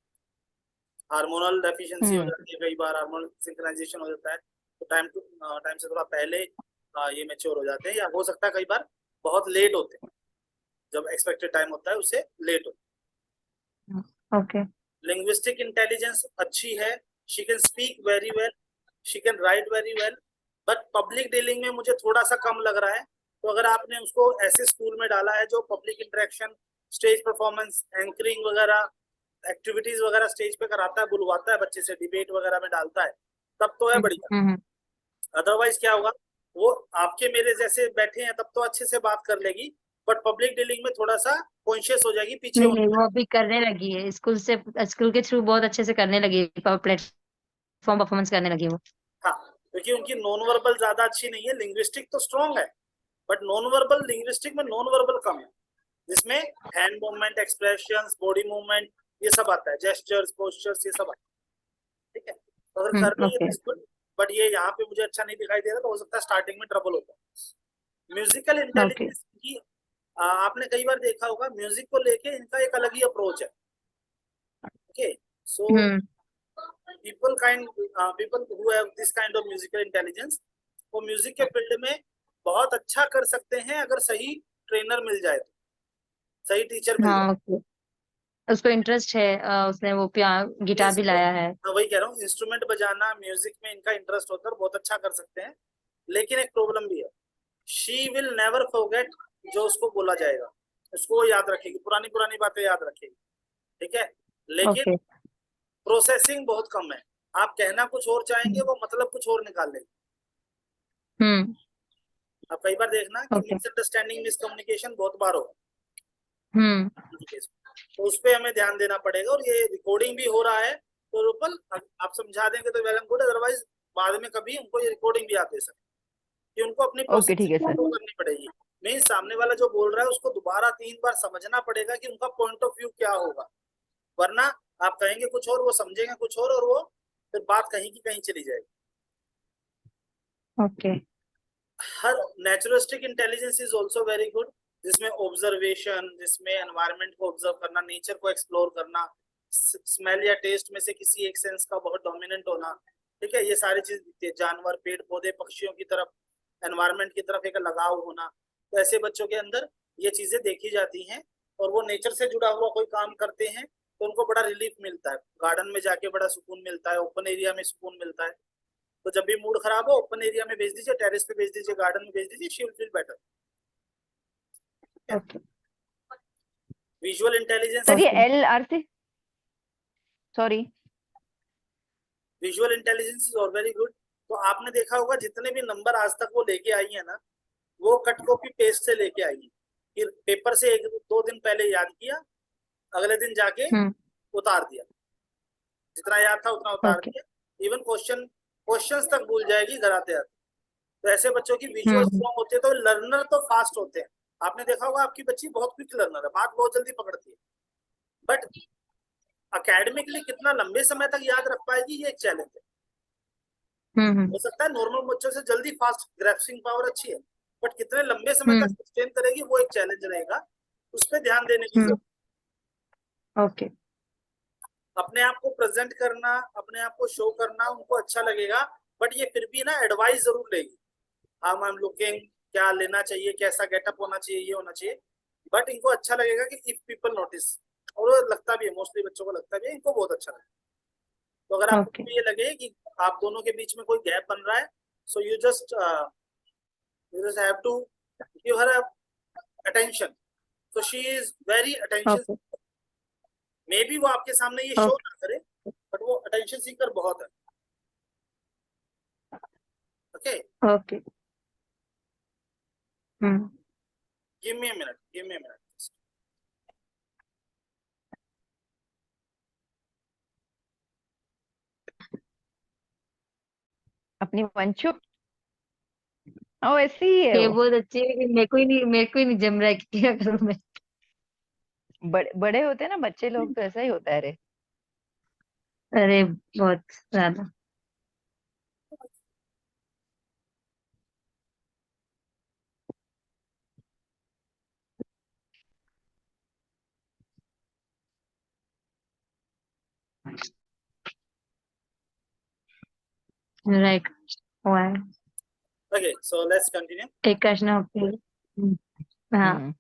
हार्मोनल डेफिशिएंसी हो जाती है, कई बार हार्मोनल सिंक्रोनाइजेशन हो जाता है, तो टाइम से थोड़ा पहले ये मैच्योर हो जाते हैं, या हो सकता है कई बार बहुत लेट होते हैं, जब एक्सपेक्टेड टाइम होता है उससे लेट होते ओके। हैं। लिंग्विस्टिक इंटेलिजेंस अच्छी है, she can speak very well, she can write very well, but public dealing में मुझे थोड़ा सा कम लग रहा है। तो अगर आपने उसको ऐसे स्कूल में डाला है जो public interaction, stage performance, anchoring वगैरह एक्टिविटीज वगैरह स्टेज पे कराता है, बुलवाता है बच्चे से, डिबेट वगैरह में डालता है, तब तो है बढ़िया। अदरवाइज क्या होगा, वो आपके मेरे जैसे बैठे हैं तब तो अच्छे से बात कर लेगी, बट पब्लिक डीलिंग में थोड़ा सा कॉन्शियस हो जाएगी, पीछे नहीं नहीं, वो अभी करने लगी है, स्कूल के थ्रू बहुत अच्छे से करने लगी है, प्लेटफॉर्म परफॉर्मेंस करने लगी है वो। हाँ, क्योंकि उनकी नॉन वर्बल ज्यादा अच्छी नहीं है, लिंग्विस्टिक तो स्ट्रांग है, बट नॉन वर्बल, लिंग्विस्टिक में नॉन वर्बल कम है, जिसमें hand movement, expressions, body movement, ये सब आता है, जेस्चर्स, पोस्चर्स, ये सब आता है, ठीक है। तो अगर कर रही है ओके। तो, बट ये यहाँ पे मुझे अच्छा नहीं दिखाई दे रहा, तो हो सकता है स्टार्टिंग में ट्रबल होता है। Musical okay. इंटेलिजेंस की आपने कई बार देखा होगा, म्यूजिक को लेके इनका एक अलग ही अप्रोच है, okay. So people who have this kind of musical intelligence, वो म्यूजिक के फील्ड में बहुत अच्छा कर सकते हैं अगर सही ट्रेनर मिल जाए, तो सही टीचर मिल जाए। हाँ, ओके। उसको इंटरेस्ट है, उसने वो गिटार भी लाया है। मैं वही कह रहा हूँ, इंस्ट्रूमेंट बजाना, म्यूजिक में इनका इंटरेस्ट होता है, बहुत अच्छा कर सकते हैं, लेकिन एक प्रॉब्लम भी है, शी विल नेवर फॉरगेट जो उसको बोला जाएगा, उसको वो याद रखेगी, पुरानी पुरानी बातें याद रखेगी, ठीक है। लेकिन ओके। प्रोसेसिंग बहुत कम है, आप कहना कुछ और चाहेंगे, वो मतलब कुछ और निकाल लेंगे। हम्म। आप कई बार देखना कि ओके। मिसअंडरस्टैंडिंग, मिसकम्युनिकेशन बहुत बार हो, हम्म। तो उस पे हमें ध्यान देना पड़ेगा, और ये रिकॉर्डिंग भी हो रहा है, तो रूपल आप समझा देंगे तो वेल एंड गुड, अदरवाइज बाद में कभी उनको ये रिकॉर्डिंग भी आप दे सकते, कि उनको अपनी ओके, ठीक है प्रोसेसिंग सर। कंट्रोल करनी पड़ेगी। मीन सामने वाला जो बोल रहा है उसको दोबारा 3 बार समझना पड़ेगा कि उनका पॉइंट ऑफ व्यू क्या होगा, वरना आप कहेंगे कुछ और, वो समझेंगे कुछ और वो फिर बात कहीं की कहीं चली जाएगी। Okay. Her naturalistic intelligence is also very good, जिसमें ऑब्जर्वेशन, जिसमें एनवायरनमेंट को ऑब्जर्व करना, नेचर को एक्सप्लोर करना, स्मेल या टेस्ट में से किसी एक सेंस का बहुत डोमिनेंट होना, ठीक है, ये सारी चीज दिखती है। जानवर, पेड़ पौधे, पक्षियों की तरफ, एनवायरनमेंट की तरफ एक लगाव होना, तो ऐसे बच्चों के अंदर ये चीजें देखी जाती हैं, और वो नेचर से जुड़ा हुआ कोई काम करते हैं तो उनको बड़ा रिलीफ मिलता है, गार्डन में जाके बड़ा सुकून मिलता है, ओपन एरिया में सुकून मिलता है। तो जब भी मूड खराब हो, ओपन एरिया में भेज दीजिए, टेरेस पे भेज दीजिए, गार्डन में भेज दीजिए, she will feel better. Okay. Visual intelligence, sir ये एल आर से, सॉरी। विजुअल इंटेलिजेंस इज और वेरी गुड। तो आपने देखा होगा जितने भी नंबर आज तक वो लेके आई है ना, वो कट कॉपी पेस्ट से लेके आई है, फिर पेपर से 1-2 दिन पहले याद किया, अगले दिन जाके उतार दिया, जितना याद था उतना उतार ओके। दिया, इवन क्वेश्चंस तक भूल जाएगी घर आते आते। तो ऐसे बच्चों की विजुअल स्ट्रॉन्ग होते हैं, तो लर्नर तो फास्ट होते हैं। आपने देखा होगा आपकी बच्ची बहुत क्विक लर्नर है, बात बहुत जल्दी पकड़ती है, बट अकेडमिकली कितना लंबे समय तक याद रख पाएगी, ये एक चैलेंज है। हो सकता है नॉर्मल बच्चों से जल्दी फास्ट ग्रैस्पिंग पावर अच्छी है, बट कितने लंबे समय तक सस्टेन करेगी वो एक चैलेंज रहेगा, उस पर ध्यान देने की जरूरत। ओके। अपने आप को प्रेजेंट करना, अपने आप को शो करना उनको अच्छा लगेगा, बट ये फिर भी ना एडवाइस जरूर लेगी, हाउ आई एम लुकिंग, क्या लेना चाहिए, कैसा गेटअप होना चाहिए, ये होना चाहिए। बट इनको अच्छा लगेगा कि इफ पीपल नोटिस, और वो लगता भी है, मोस्टली बच्चों को लगता भी है, इनको बहुत अच्छा लगेगा। तो अगर आपको ये लगे कि आप दोनों के बीच में कोई गैप बन रहा है, so you just have to give her attention. So she is very attention, maybe वो आपके सामने ये शो ना करे, बट वो अटेंशन सीकर बहुत है। Okay okay. Give me a minute. अपनी वंशु, ओ ऐसी ही है ये वो। बहुत अच्छी है, लेकिन मेरे को ही नहीं जम रहा है कि क्या करूं मैं। बड़े होते हैं ना बच्चे लोग, तो ऐसा ही होता है रे। अरे बहुत ज्यादा। Right. Okay, so let's continue. एक क्वेश्चन आपके। हाँ। हम्म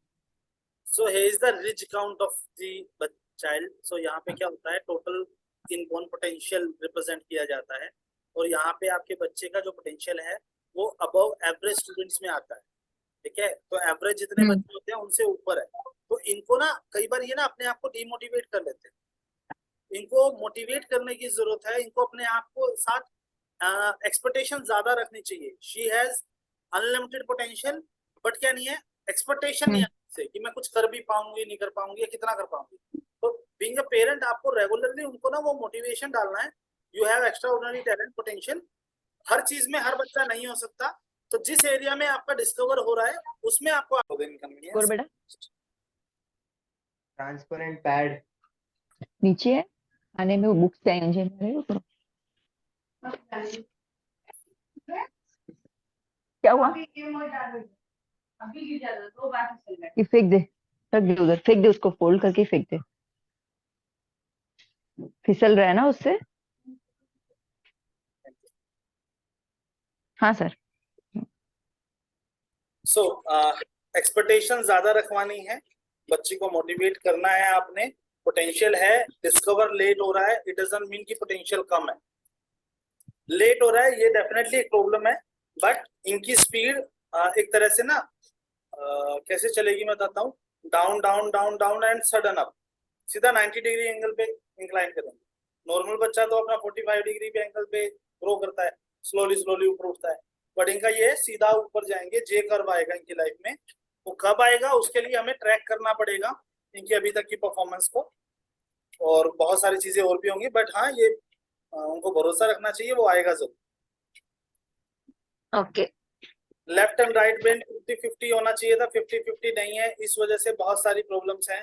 So here is the ridge count of the child. So यहाँ पे क्या होता है, टोटल इनबॉर्न पोटेंशियल रिप्रेजेंट किया जाता है, और यहाँ पे आपके बच्चे का जो पोटेंशियल है वो अबव एवरेज स्टूडेंट्स में आता है। ठीक है, तो एवरेज जितने बच्चे होते हैं उनसे ऊपर है। तो इनको ना कई बार ये ना अपने आप को डिमोटिवेट कर लेते हैं, इनको मोटिवेट करने की जरूरत है, इनको अपने आप को साथ एक्सपेक्टेशन ज्यादा रखनी चाहिए। She has unlimited potential, but क्या नहीं है, एक्सपेक्टेशन नहीं है से कि मैं कुछ कर भी पाऊंगी, नहीं कर पाऊंगी, या कितना कर पाऊंगी। तो बीइंग अ पेरेंट आपको रेगुलरली उनको ना वो मोटिवेशन डालना है, you have extraordinary talent potential. हर चीज में हर बच्चा नहीं हो सकता, तो जिस एरिया में आपका डिस्कवर हो रहा है उसमें आपको और बेटा ट्रांसपेरेंट पैड नीचे है, आने में वो बुक्स चाहिए मुझे मेरे। क्या हुआ कि फेंक दे, रख दे उधर, फेंक दे उसको, फोल्ड करके फेंक दे, फिसल रहा है ना उससे। हाँ सर। सो एक्सपेक्टेशन ज्यादा रखवानी है, बच्ची को मोटिवेट करना है आपने। पोटेंशियल है, डिस्कवर लेट हो रहा है, इट डजंट मीन कि पोटेंशियल कम है। लेट हो रहा है ये डेफिनेटली एक प्रॉब्लम है, बट इनकी स्पीड एक तरह से ना कैसे चलेगी मैं बताता हूँ। Down down down down and sudden up, सीधा 90 डिग्री एंगल पे इंक्लाइन करेंगे। नॉर्मल बच्चा तो अपना 45 डिग्री पे एंगल पे ग्रो करता है, स्लोली स्लोली ऊपर उठता है, बट इनका ये सीधा ऊपर जाएंगे। जे कर्व आएगा इनकी लाइफ में, वो कब आएगा उसके लिए हमें ट्रैक करना पड़ेगा इनकी अभी तक की परफॉर्मेंस को, और बहुत सारी चीजें और भी होंगी, बट हाँ ये उनको भरोसा रखना चाहिए, वो आएगा जरूर। Okay. Left and right brain 50-50 होना चाहिए था, 50-50 नहीं है, इस वजह से बहुत सारी प्रॉब्लम्स हैं।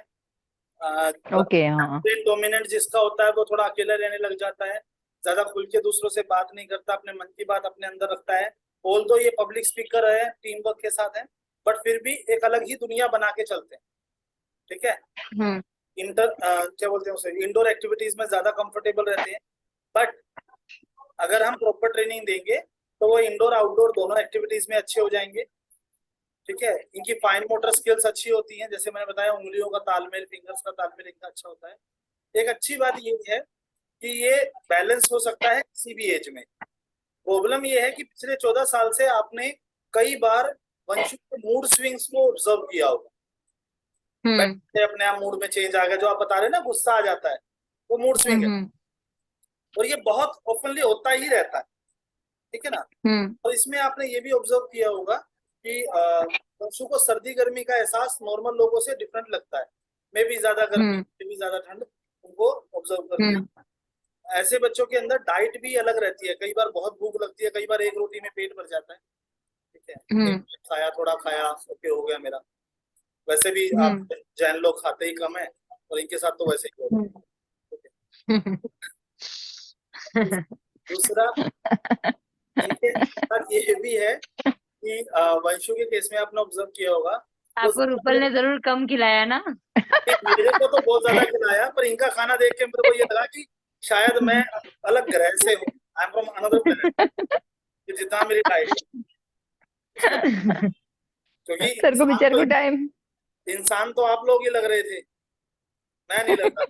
ओके हाँ। ब्रेन डोमिनेंट जिसका होता है वो थोड़ा अकेला रहने लग जाता है, ज्यादा खुल के दूसरों से बात नहीं करता, अपने मन की बात अपने अंदर रखता है। ऑल्दो ये पब्लिक स्पीकर है, टीम वर्क के साथ है, बट फिर भी एक अलग ही दुनिया बना के चलते हैं। ठीक है, क्या बोलते हैं उसे, इंडोर एक्टिविटीज में ज्यादा कंफर्टेबल रहते हैं, बट अगर हम प्रॉपर ट्रेनिंग देंगे तो वो इंडोर आउटडोर दोनों एक्टिविटीज में अच्छे हो जाएंगे। ठीक है, इनकी फाइन मोटर स्किल्स अच्छी होती हैं, जैसे मैंने बताया उंगलियों का तालमेल, फिंगर्स का तालमेल इनका अच्छा होता है। एक अच्छी बात ये है कि ये बैलेंस हो सकता है किसी भी एज में। प्रॉब्लम ये है कि पिछले 14 साल से आपने कई बार वंशु के मूड स्विंग्स को ऑब्जर्व किया होगा। अपने आप मूड में चेंज आ गया, जो आप बता रहे हैं ना, गुस्सा आ जाता है, वो मूड स्विंग है, और ये बहुत ओपनली होता ही रहता है। ठीक है ना, और इसमें आपने ये भी ऑब्जर्व किया होगा कि वंशु को सर्दी गर्मी का एहसास नॉर्मल लोगों से डिफरेंट लगता है, मे भी ज्यादा गर्मी, मे भी ज्यादा ठंड, उनको ऑब्जर्व करते हैं। ऐसे बच्चों के अंदर डाइट भी अलग रहती है, कई बार बहुत भूख लगती है, कई बार एक रोटी में पेट भर जाता है। ठीक है, खाया थोड़ा खाया, ओके हो गया मेरा। वैसे भी आप जैन लोग खाते ही कम है, और इनके साथ तो वैसे ही होगा। दूसरा इनके साथ ये भी है कि वंशु के केस में आपने ऑब्जर्व किया होगा, वो आपको रूपल ने जरूर कम खिलाया ना। मेरे को तो बहुत ज्यादा खिलाया, पर इनका खाना देख के मेरे को ये लगा कि शायद मैं अलग ग्रह से हूँ, I am from another planet, जितना मेरी डाइट। क्योंकि सर को बेचारे को टाइम इंसान तो आप लोग ही लग रहे थे, मैं नहीं लग रहा,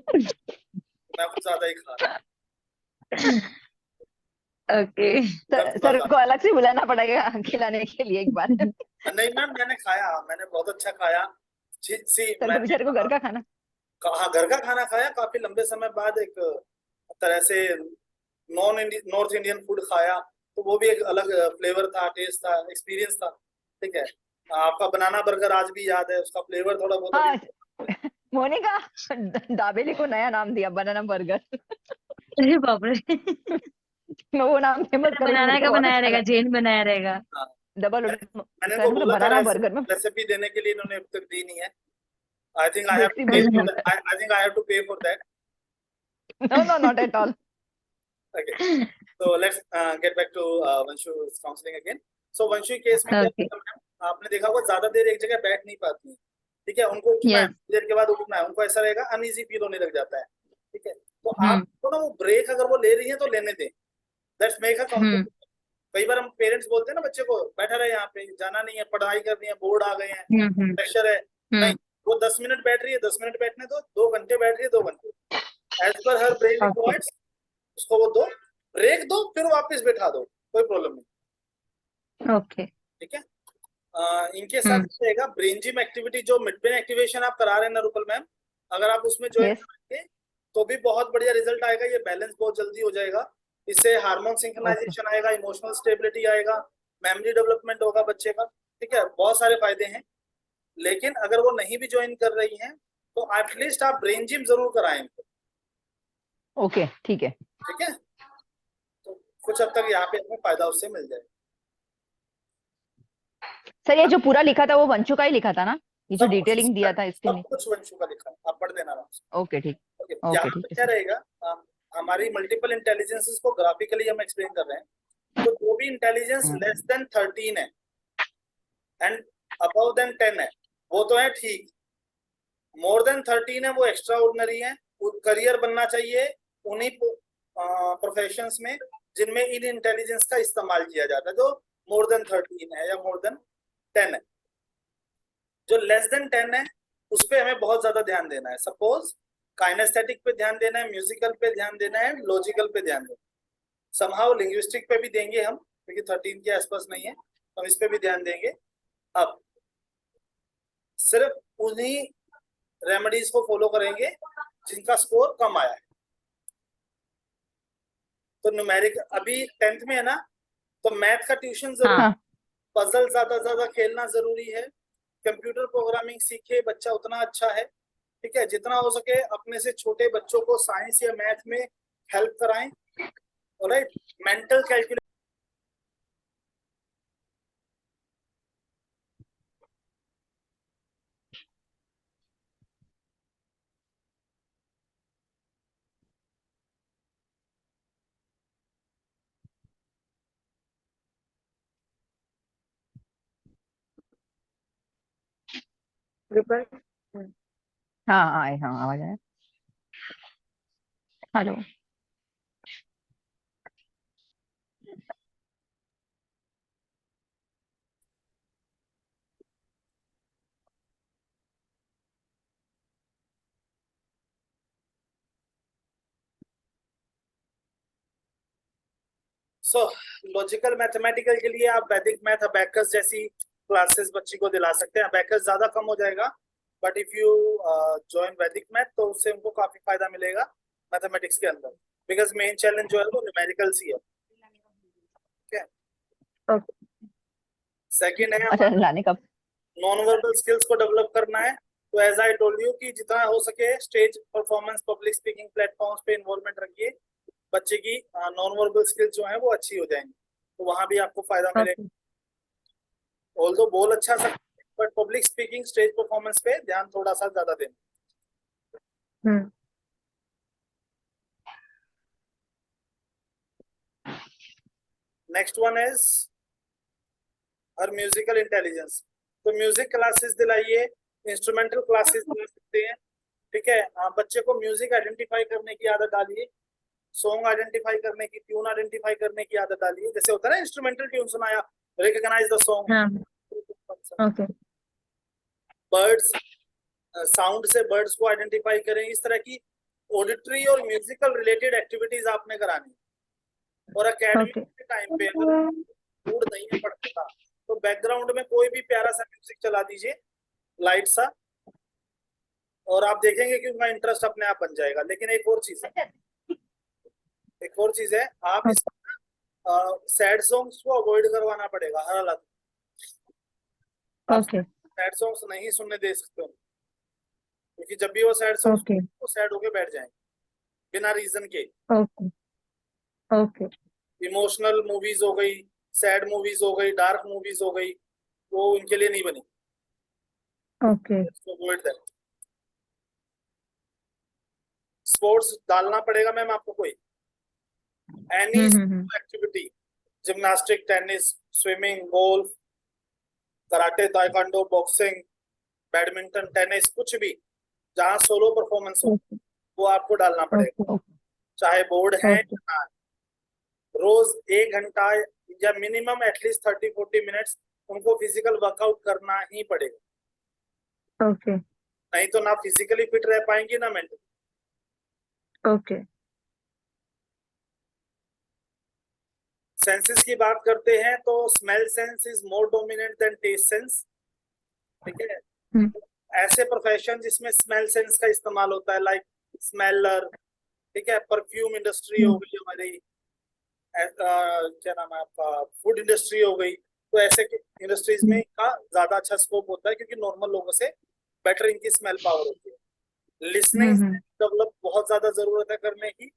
मैं कुछ ज्यादा ही खा रहा। ओके। सर को अलग से बुलाना पड़ेगा खिलाने के लिए एक बार। नहीं मैम, मैंने खाया, मैंने बहुत अच्छा खाया। सी सर को मैंने बेचारे को घर का खाना हाँ घर का खाना खाया, काफी लंबे समय बाद एक तरह से नॉर्थ इंडियन फूड खाया, तो वो भी एक अलग फ्लेवर था, टेस्ट था, एक्सपीरियंस था। ठीक है, आपका बनाना बर्गर आज भी याद है, उसका फ्लेवर थोड़ा बहुत हाँ। मोनिका दाबेली को नया नाम दिया, बनाना बर्गर। अरे बाप रे। मैं वो नाम फेमस करूंगी, बनाना मेरे को का बहुत बनाया अच्छा रहेगा, लगा। जैन बनाया रहेगा। हाँ, डबल मैंने तो सर मतलब बोला था बनाना बर्गर में रेसिपी देने के लिए, इन्होंने अब तक दी नहीं है। आई थिंक आई हैव देसी टू पे देसी for that, I think I have to pay for that. No no not at all. Okay, so let's get back to Vanshu's counseling again. So Vanshu के केस में क्या ओके। होता है, आपने देखा होगा ज्यादा देर एक जगह बैठ नहीं पाती है। ठीक है, उनको उठना है, यस। देर के बाद उठना है, उनको ऐसा रहेगा अनईजी फील होने लग जाता है। ठीक है, तो हम्म। आपको ना वो ब्रेक अगर वो ले रही है तो लेने दें, that's make a hmm. Comfortable. कई बार हम पेरेंट्स बोलते हैं ना बच्चे को, बैठा रहे यहाँ पे, जाना नहीं है, पढ़ाई करनी है, बोर्ड आ गए हैं, हम्म। प्रेशर है। नहीं, वो 10 मिनट बैठ रही है, 10 मिनट बैठने दो, 2 घंटे बैठ रही है, 2 घंटे, एज पर हर ब्रेन ओके। रिक्वायर्स, उसको वो दो, ब्रेक दो, फिर वापस बैठा दो, कोई प्रॉब्लम नहीं। ओके। ठीक है, इनके साथ रहेगा ब्रेन जिम एक्टिविटी, जो मिड ब्रेन एक्टिवेशन आप करा रहे हैं ना रूपल मैम, अगर आप उसमें ज्वाइन यस करेंगे तो भी बहुत बढ़िया रिजल्ट आएगा। ये बैलेंस बहुत जल्दी हो जाएगा, इससे हार्मोन सिंक्रोनाइजेशन आएगा, इमोशनल स्टेबिलिटी आएगा, मेमोरी डेवलपमेंट होगा बच्चे का। ठीक है, बहुत सारे फायदे हैं। लेकिन अगर वो नहीं भी ज्वाइन कर रही हैं तो एटलीस्ट आप ब्रेन जिम जरूर कराएं इनको। ओके ठीक है। ठीक है, तो कुछ हद तक यहाँ पे हमें फायदा उससे मिल जाएगा। सर ये जो पूरा लिखा था वो वंशु का ही लिखा था ना, ये जो सब कुछ डिटेलिंग दिया था इसके सब लिए? कुछ वंशु का लिखा है, आप पढ़ देना आराम से। ओके ठीक। ओके, ओके यहाँ ठीक पे है क्या सर। रहेगा, हमारी मल्टीपल इंटेलिजेंसेस को ग्राफिकली हम एक्सप्लेन कर रहे हैं। तो जो भी इंटेलिजेंस लेस देन 13 है एंड अबव देन 10 है, वो तो है ठीक। मोर देन 13 है, वो एक्स्ट्रा ऑर्डिनरी है। करियर बनना चाहिए उन्हीं प्रोफेशंस में जिनमें इन इंटेलिजेंस का इस्तेमाल किया जाता है, जो मोर देन 13 है या मोर देन 10 है। जो लेस देन 10 है उस पर हमें बहुत ज्यादा ध्यान देना है। सपोज काइनेस्थेटिक पे ध्यान देना है, म्यूजिकल पे ध्यान देना है, लॉजिकल पे ध्यान देना है, समहाउ लिंग्विस्टिक पे भी देंगे हम, क्योंकि 13 के आसपास नहीं है, तो हम इस पे भी ध्यान देंगे। अब सिर्फ उन्हीं रेमेडीज को फॉलो करेंगे जिनका स्कोर कम आया है। तो न्यूमेरिक अभी 10th में है ना, तो मैथ का ट्यूशन जरूरी, हाँ पजल ज्यादा खेलना जरूरी है, कंप्यूटर प्रोग्रामिंग सीखे बच्चा उतना अच्छा है। ठीक है, जितना हो सके अपने से छोटे बच्चों को साइंस या मैथ में हेल्प कराएं। Alright, mental calculation Rupal. हाँ आए, हाँ आवाज आया। हेलो। सो लॉजिकल मैथमेटिकल के लिए आप वैदिक मैथ, अबैकस जैसी क्लासेस बच्ची को दिला सकते हैं। अबैकस ज्यादा कम हो जाएगा, बट इफ यू ज्वाइन वैदिक मैथ तो उससे उनको काफी फायदा मिलेगा मैथमेटिक्स के अंदर, बिकॉज मेन चैलेंज जो है वो न्यूमेरिकल्स ही है। ठीक है, सेकंड है अच्छा लाने कब? नॉन वर्बल स्किल्स को डेवलप करना है। तो एज आई टोल्ड यू कि जितना हो सके stage performance, public speaking platforms पे इन्वॉल्वमेंट रखिए, बच्चे की नॉन वर्बल स्किल्स जो है वो अच्छी हो जाएंगी, तो वहां भी आपको फायदा मिलेगा। ऑल्दो बोल अच्छा सकते, but public speaking, stage performance पे ध्यान थोड़ा सा ज्यादा देना। Hmm next one is her musical intelligence. तो म्यूजिक क्लासेस दिलाइए, इंस्ट्रूमेंटल क्लासेस दिला सकते हैं। ठीक है, बच्चे को म्यूजिक आइडेंटिफाई करने की आदत डालिए, सॉन्ग आइडेंटिफाई करने की, ट्यून आइडेंटिफाई करने की आदत डालिए। जैसे होता है ना इंस्ट्रूमेंटल ट्यून सुनाया, रिकॉग्नाइज द सॉन्ग। हाँ ओके बर्ड्स, साउंड से बर्ड्स को आइडेंटिफाई करें। इस तरह की ऑडिटरी और म्यूजिकल रिलेटेड एक्टिविटीज आपने करानी। और एकेडमी ओके के टाइम पे अगर मूड नहीं है पढ़ने का, तो बैकग्राउंड में कोई भी प्यारा सा म्यूजिक चला दीजिए, लाइट सा, और आप देखेंगे कि उनका इंटरेस्ट अपने आप बन जाएगा। लेकिन एक और चीज है, आप इस सैड सॉन्ग्स को अवॉइड करवाना पड़ेगा हर हालत में। आप ओके सैड सॉन्ग्स नहीं सुनने दे सकते हो, क्योंकि जब भी वो सैड सॉन्ग्स ओके वो सैड होके बैठ जाएंगे बिना रीजन के। ओके ओके इमोशनल मूवीज हो गई, सैड मूवीज हो गई, डार्क मूवीज हो गई, वो उनके लिए नहीं बनी। Okay avoid that. स्पोर्ट्स डालना पड़ेगा मैम आपको, कोई any hmm activity, gymnastic, tennis, swimming, golf, karate, taekwondo, boxing, badminton, tennis, कुछ भी जहाँ सोलो परफॉर्मेंस हो ओके वो आपको डालना पड़ेगा, ओके चाहे बोर्ड है या ओके ना। रोज 1 घंटा या मिनिमम एटलीस्ट 30-40 मिनट्स उनको फिजिकल वर्कआउट करना ही पड़ेगा। ओके नहीं तो ना फिजिकली फिट रह पाएंगी ना मेंटली। ओके सेंसेस की बात करते हैं तो smell sense is more dominant than taste sense. ठीक है, हम्म ऐसे प्रोफेशन जिसमें स्मेल सेंस का इस्तेमाल होता है, लाइक स्मेलर, ठीक है, परफ्यूम इंडस्ट्री हो गई हमारी, क्या नाम है आपका, फूड इंडस्ट्री हो गई। तो ऐसे इंडस्ट्रीज में का ज्यादा अच्छा स्कोप होता है, क्योंकि नॉर्मल लोगों से बेटर इनकी स्मेल पावर होती है। लिसनिंग डेवलप बहुत ज्यादा जरूरत है करने की,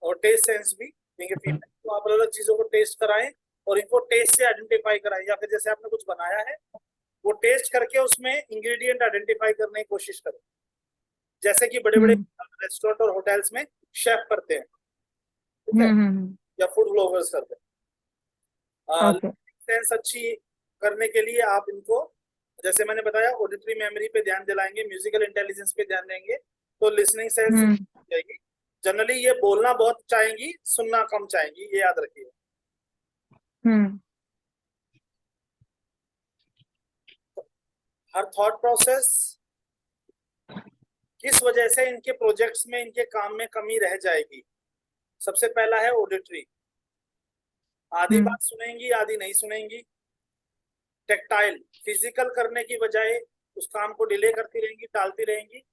और टेस्ट सेंस भी। फीडबैक तो आप अलग अलग चीजों को टेस्ट कराएं और इनको टेस्ट से आइडेंटिफाई कराएं, या फिर जैसे आपने कुछ बनाया है वो टेस्ट करके उसमें इंग्रेडिएंट आइडेंटिफाई करने की कोशिश करें, जैसे कि बड़े बड़े रेस्टोरेंट और होटल्स में शेफ करते हैं, ठीक है, या फूड ब्लॉगर्स करते हैं। ओके सेंस अच्छी करने के लिए आप इनको, जैसे मैंने बताया, ऑडिटरी मेमोरी पे ध्यान दिलाएंगे, म्यूजिकल इंटेलिजेंस पे ध्यान देंगे, तो लिसनिंग सेंस जाएगी। जनरली ये बोलना बहुत चाहेंगी, सुनना कम चाहेंगी, ये याद रखिए। हर थॉट प्रोसेस किस वजह से इनके प्रोजेक्ट्स में, इनके काम में कमी रह जाएगी। सबसे पहला है ऑडिटरी, आधी बात सुनेंगी आधी नहीं सुनेंगी। टेक्टाइल, फिजिकल करने की बजाय उस काम को डिले करती रहेंगी, टालती रहेंगी।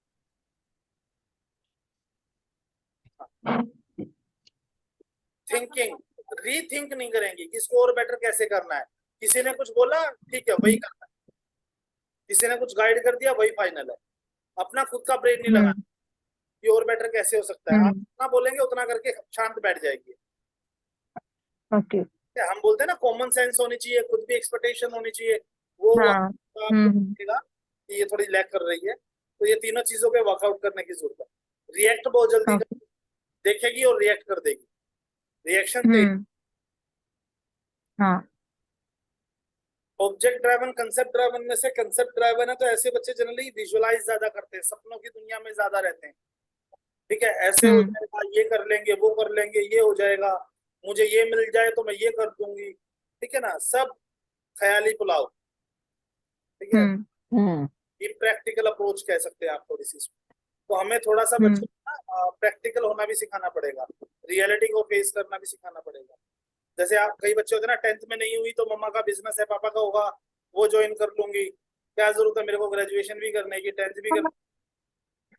थिंकिंग, रीथिंक नहीं करेंगी कि इसको और बेटर कैसे करना है। किसी ने कुछ बोला, ठीक है वही करना है, किसी ने कुछ गाइड कर दिया, वही फाइनल है। अपना खुद का ब्रेन नहीं लगाना कि और बेटर कैसे हो सकता है। आप जितना बोलेंगे उतना करके शांत बैठ जाएगी। ओके हम बोलते हैं ना, कॉमन सेंस होनी चाहिए, खुद भी एक्सपेक्टेशन होनी चाहिए, वो हाँ आपको लगेगा कि ये थोड़ी लैक कर रही है। तो ये तीनों चीजों पे वर्कआउट करने की जरूरत है। रिएक्ट बहुत जल्दी ओके देखेगी और रिएक्ट कर देगी, रिएक्शन तेज। हाँ ऑब्जेक्ट ड्राइवन, कंसेप्ट ड्राइवन में से कंसेप्ट ड्राइवन है, तो ऐसे बच्चे जनरली विजुअलाइज ज्यादा करते हैं, सपनों की दुनिया में ज्यादा रहते हैं। ठीक है, ऐसे हो जाएगा, ये कर लेंगे, वो कर लेंगे, ये हो जाएगा, मुझे ये मिल जाए तो मैं ये कर दूंगी। ठीक है ना, सब ख्याली पुलाव। ठीक है, इम्प्रैक्टिकल अप्रोच कह सकते हैं आप थोड़ी सी। तो हमें थोड़ा सा बच्चों को प्रैक्टिकल होना भी सिखाना पड़ेगा, रियलिटी को फेस करना भी सिखाना पड़ेगा। जैसे आप, कई बच्चे होते हैं ना, 10th में नहीं हुई तो मम्मा का बिजनेस है, पापा का होगा, वो ज्वाइन कर लूंगी, क्या जरूरत है मेरे को ग्रेजुएशन भी करने की, 10th भी करनी,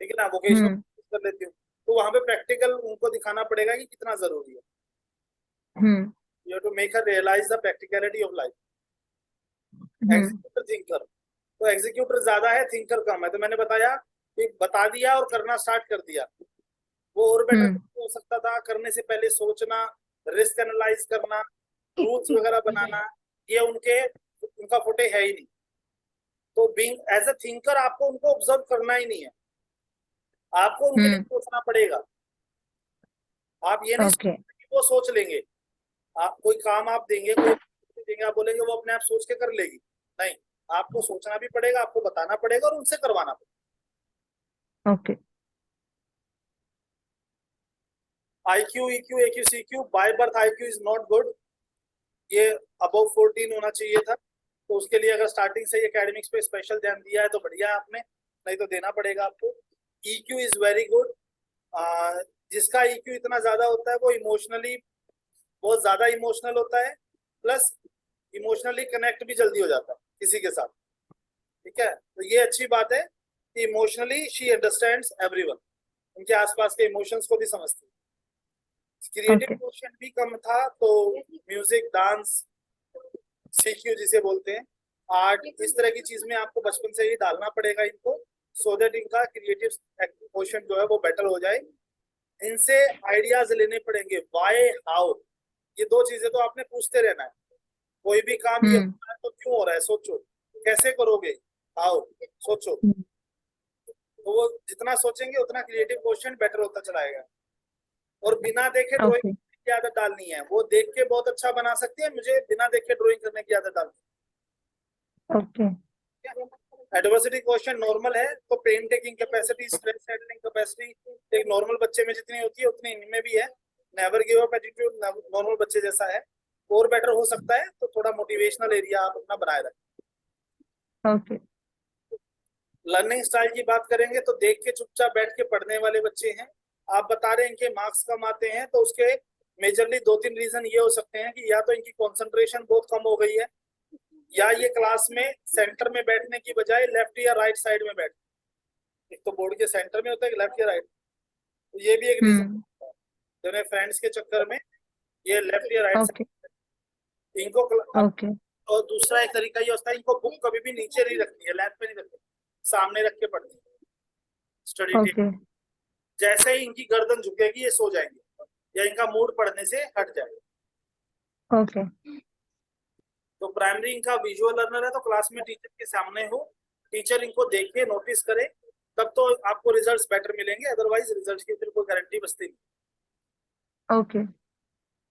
ठीक है ना, वोकेशनल कर लेती हूँ। तो वहां पे प्रैक्टिकल उनको दिखाना पड़ेगा कि कितना जरूरी है। You have to make her realise the practicality of life. Executor, thinker, तो एग्जीक्यूटर ज्यादा है, थिंकर कम है। तो मैंने बताया कि बता दिया और करना स्टार्ट कर दिया, वो और बेटर हो सकता था। करने से पहले सोचना, रिस्क एनालाइज करना, रूल्स वगैरह बनाना, ये उनका फोटे है ही नहीं। तो बीइंग एज अ थिंकर आपको उनको ऑब्जर्व करना ही नहीं है, आपको उनके लिए हम्म। सोचना पड़ेगा। आप ये नहीं ओके। सोचेंगे कि वो सोच लेंगे। आप कोई काम आप देंगे, कोई देंगे, आप बोलेंगे वो अपने आप सोच के कर लेगी, नहीं, आपको सोचना भी पड़ेगा, आपको बताना पड़ेगा और उनसे करवाना पड़ेगा। Okay. IQ, EQ, AQ, CQ, by birth IQ is not good, ये अबव 14 होना चाहिए था। तो उसके लिए अगर स्टार्टिंग से एकेडमिक्स पे स्पेशल ध्यान दिया है तो बढ़िया है आपने, नहीं तो देना पड़ेगा आपको। EQ is very good. जिसका EQ इतना ज्यादा होता है वो इमोशनली बहुत ज्यादा इमोशनल होता है, प्लस इमोशनली कनेक्ट भी जल्दी हो जाता है किसी के साथ। ठीक है, तो ये अच्छी बात है कि इमोशनली शी अंडरस्टैंड्स एवरीवन, उनके आसपास के इमोशंस को भी समझती है। Creative okay. क्वेश्चन भी कम था, तो म्यूजिक, डांस, CQ जिसे बोलते हैं, आर्ट, इस तरह की चीज में आपको बचपन से ही डालना पड़ेगा इनको, सो दैट इनका क्रिएटिव क्वेश्चन जो है वो बेटर हो जाए। इनसे आइडियाज लेने पड़ेंगे, व्हाई, हाउ, ये दो चीजें तो आपने पूछते रहना है। कोई भी काम ये हो हम्म। रहा है तो क्यों हो रहा है, सोचो, कैसे करोगे, हाउ, सोचो। तो वो जितना सोचेंगे उतना क्रिएटिव क्वेश्चन बेटर होता चलाएगा। और बिना देखे ड्राइंग ओके। की आदत डालनी है, वो देख के बहुत अच्छा बना सकती है, मुझे बिना देखे ड्राइंग करने की आदत डालनी ओके। है। एडवर्सिटी क्वेश्चन नॉर्मल है तो pain taking capacity, stress handling capacity एक नॉर्मल बच्चे में जितनी होती है उतनी इनमें भी है। Never give up attitude normal बच्चे जैसा है, और बेटर हो सकता है, तो थोड़ा मोटिवेशनल एरिया आप अपना बनाए रखें। ओके। लर्निंग स्टाइल की बात करेंगे तो देख के चुपचाप बैठ के पढ़ने वाले बच्चे हैं। आप बता रहे हैं इनके मार्क्स कम आते हैं, तो उसके मेजरली 2-3 रीजन ये हो सकते हैं कि या तो इनकी कंसंट्रेशन बहुत कम हो गई है, या ये क्लास में सेंटर में बैठने की बजाय लेफ्ट या राइट साइड में बैठ, एक तो बोर्ड के सेंटर में होता है लेफ्ट या राइट, तो ये भी एक रीजन हम्म। है। तो अपने फ्रेंड्स के चक्कर में ये लेफ्ट या राइट ओके। साइड इनको ओके। और दूसरा एक तरीका ये होता है, इनको बुक कभी भी नीचे नहीं रखनी है, लैप पे नहीं रखनी, सामने रख के पढ़नी है स्टडी टेबल। ओके। जैसे ही इनकी गर्दन झुकेगी ये सो जाएंगे, या इनका मूड पढ़ने से हट जाएगा। ओके। तो प्राइमरी इनका विजुअल लर्नर है, तो क्लास में टीचर के सामने हो, टीचर इनको देखे, नोटिस करे, तब तो आपको रिजल्ट्स बेटर मिलेंगे, अदरवाइज रिजल्ट्स की फिर कोई गारंटी बचती नहीं। ओके।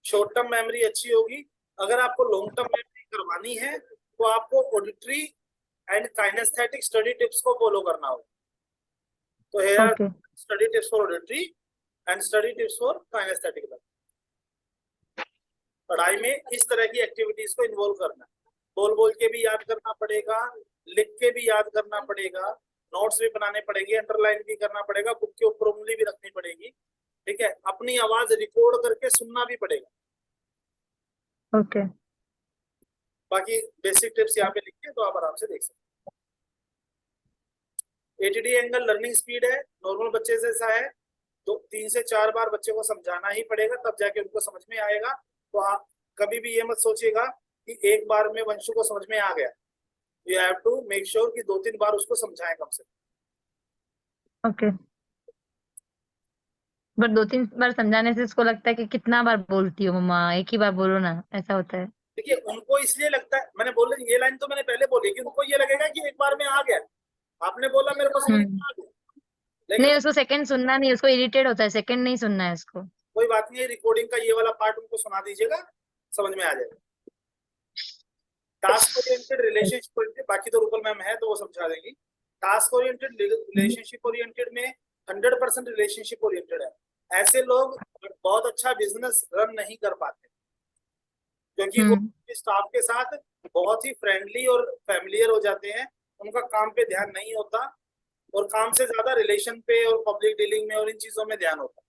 शॉर्ट टर्म मेमोरी अच्छी होगी। अगर आपको लॉन्ग टर्म मेमोरी करवानी है तो आपको auditory and kinesthetic study tips को फॉलो करना होगा। तो here okay. Study tips for auditory and study tips for kinesthetic. पढ़ाई में इस तरह की एक्टिविटीज को इन्वॉल्व करना, बोल बोल के भी याद करना पड़ेगा, लिख के भी याद करना पड़ेगा, नोट्स भी बनाने पड़ेंगे, अंडरलाइन भी करना पड़ेगा, बुक के ऊपर उंगली भी रखनी पड़ेगी। ठीक है, अपनी आवाज रिकॉर्ड करके सुनना भी पड़ेगा। ओके। बाकी बेसिक टिप्स यहाँ पे लिखे तो आप आराम से देख सकते हैं। ATD एंगल लर्निंग स्पीड है, नॉर्मल बच्चे जैसा है, तो 3 से 4 बार बच्चे को समझाना ही पड़ेगा, तब जाके उनको समझ में आएगा। तो आप कभी भी ये मत सोचिएगा कि एक बार में वंशु को समझ में आ गया, you have to make sure कि 2-3 बार उसको समझाएं कम से कम। ओके। बट 2-3 बार समझाने से उसको लगता है कि कितना बार बोलती हो मम्मा, एक ही बार बोलो ना, ऐसा होता है। देखिए उनको इसलिए लगता है, मैंने बोला ये लाइन तो मैंने पहले बोली कि उनको ये लगेगा कि एक बार में आ गया, आपने बोला मेरे को समझ में आ गया, लेकिन नहीं, उसको सेकंड सुनना नहीं, उसको इरिटेट होता है, सेकंड नहीं सुनना है उसको। कोई बात नहीं है, रिकॉर्डिंग का ये वाला पार्ट उनको सुना दीजिएगा, समझ में आ जाएगा। टास्क ओरिएंटेड, रिलेशनशिप ओरिएंटेड, बाकी तो रूपल मैम है तो वो समझा देंगी। टास्क ओरिएंटेड, रिलेशनशिप ओरिएंटेड में 100% रिलेशनशिप ओरिएंटेड है। ऐसे लोग बहुत अच्छा बिजनेस रन नहीं कर पाते, क्योंकि वो स्टाफ के साथ बहुत ही फ्रेंडली और फैमिलियर हो जाते हैं, उनका काम पे ध्यान नहीं होता, और काम से ज्यादा रिलेशन पे और पब्लिक डीलिंग में और इन चीजों में ध्यान होता है।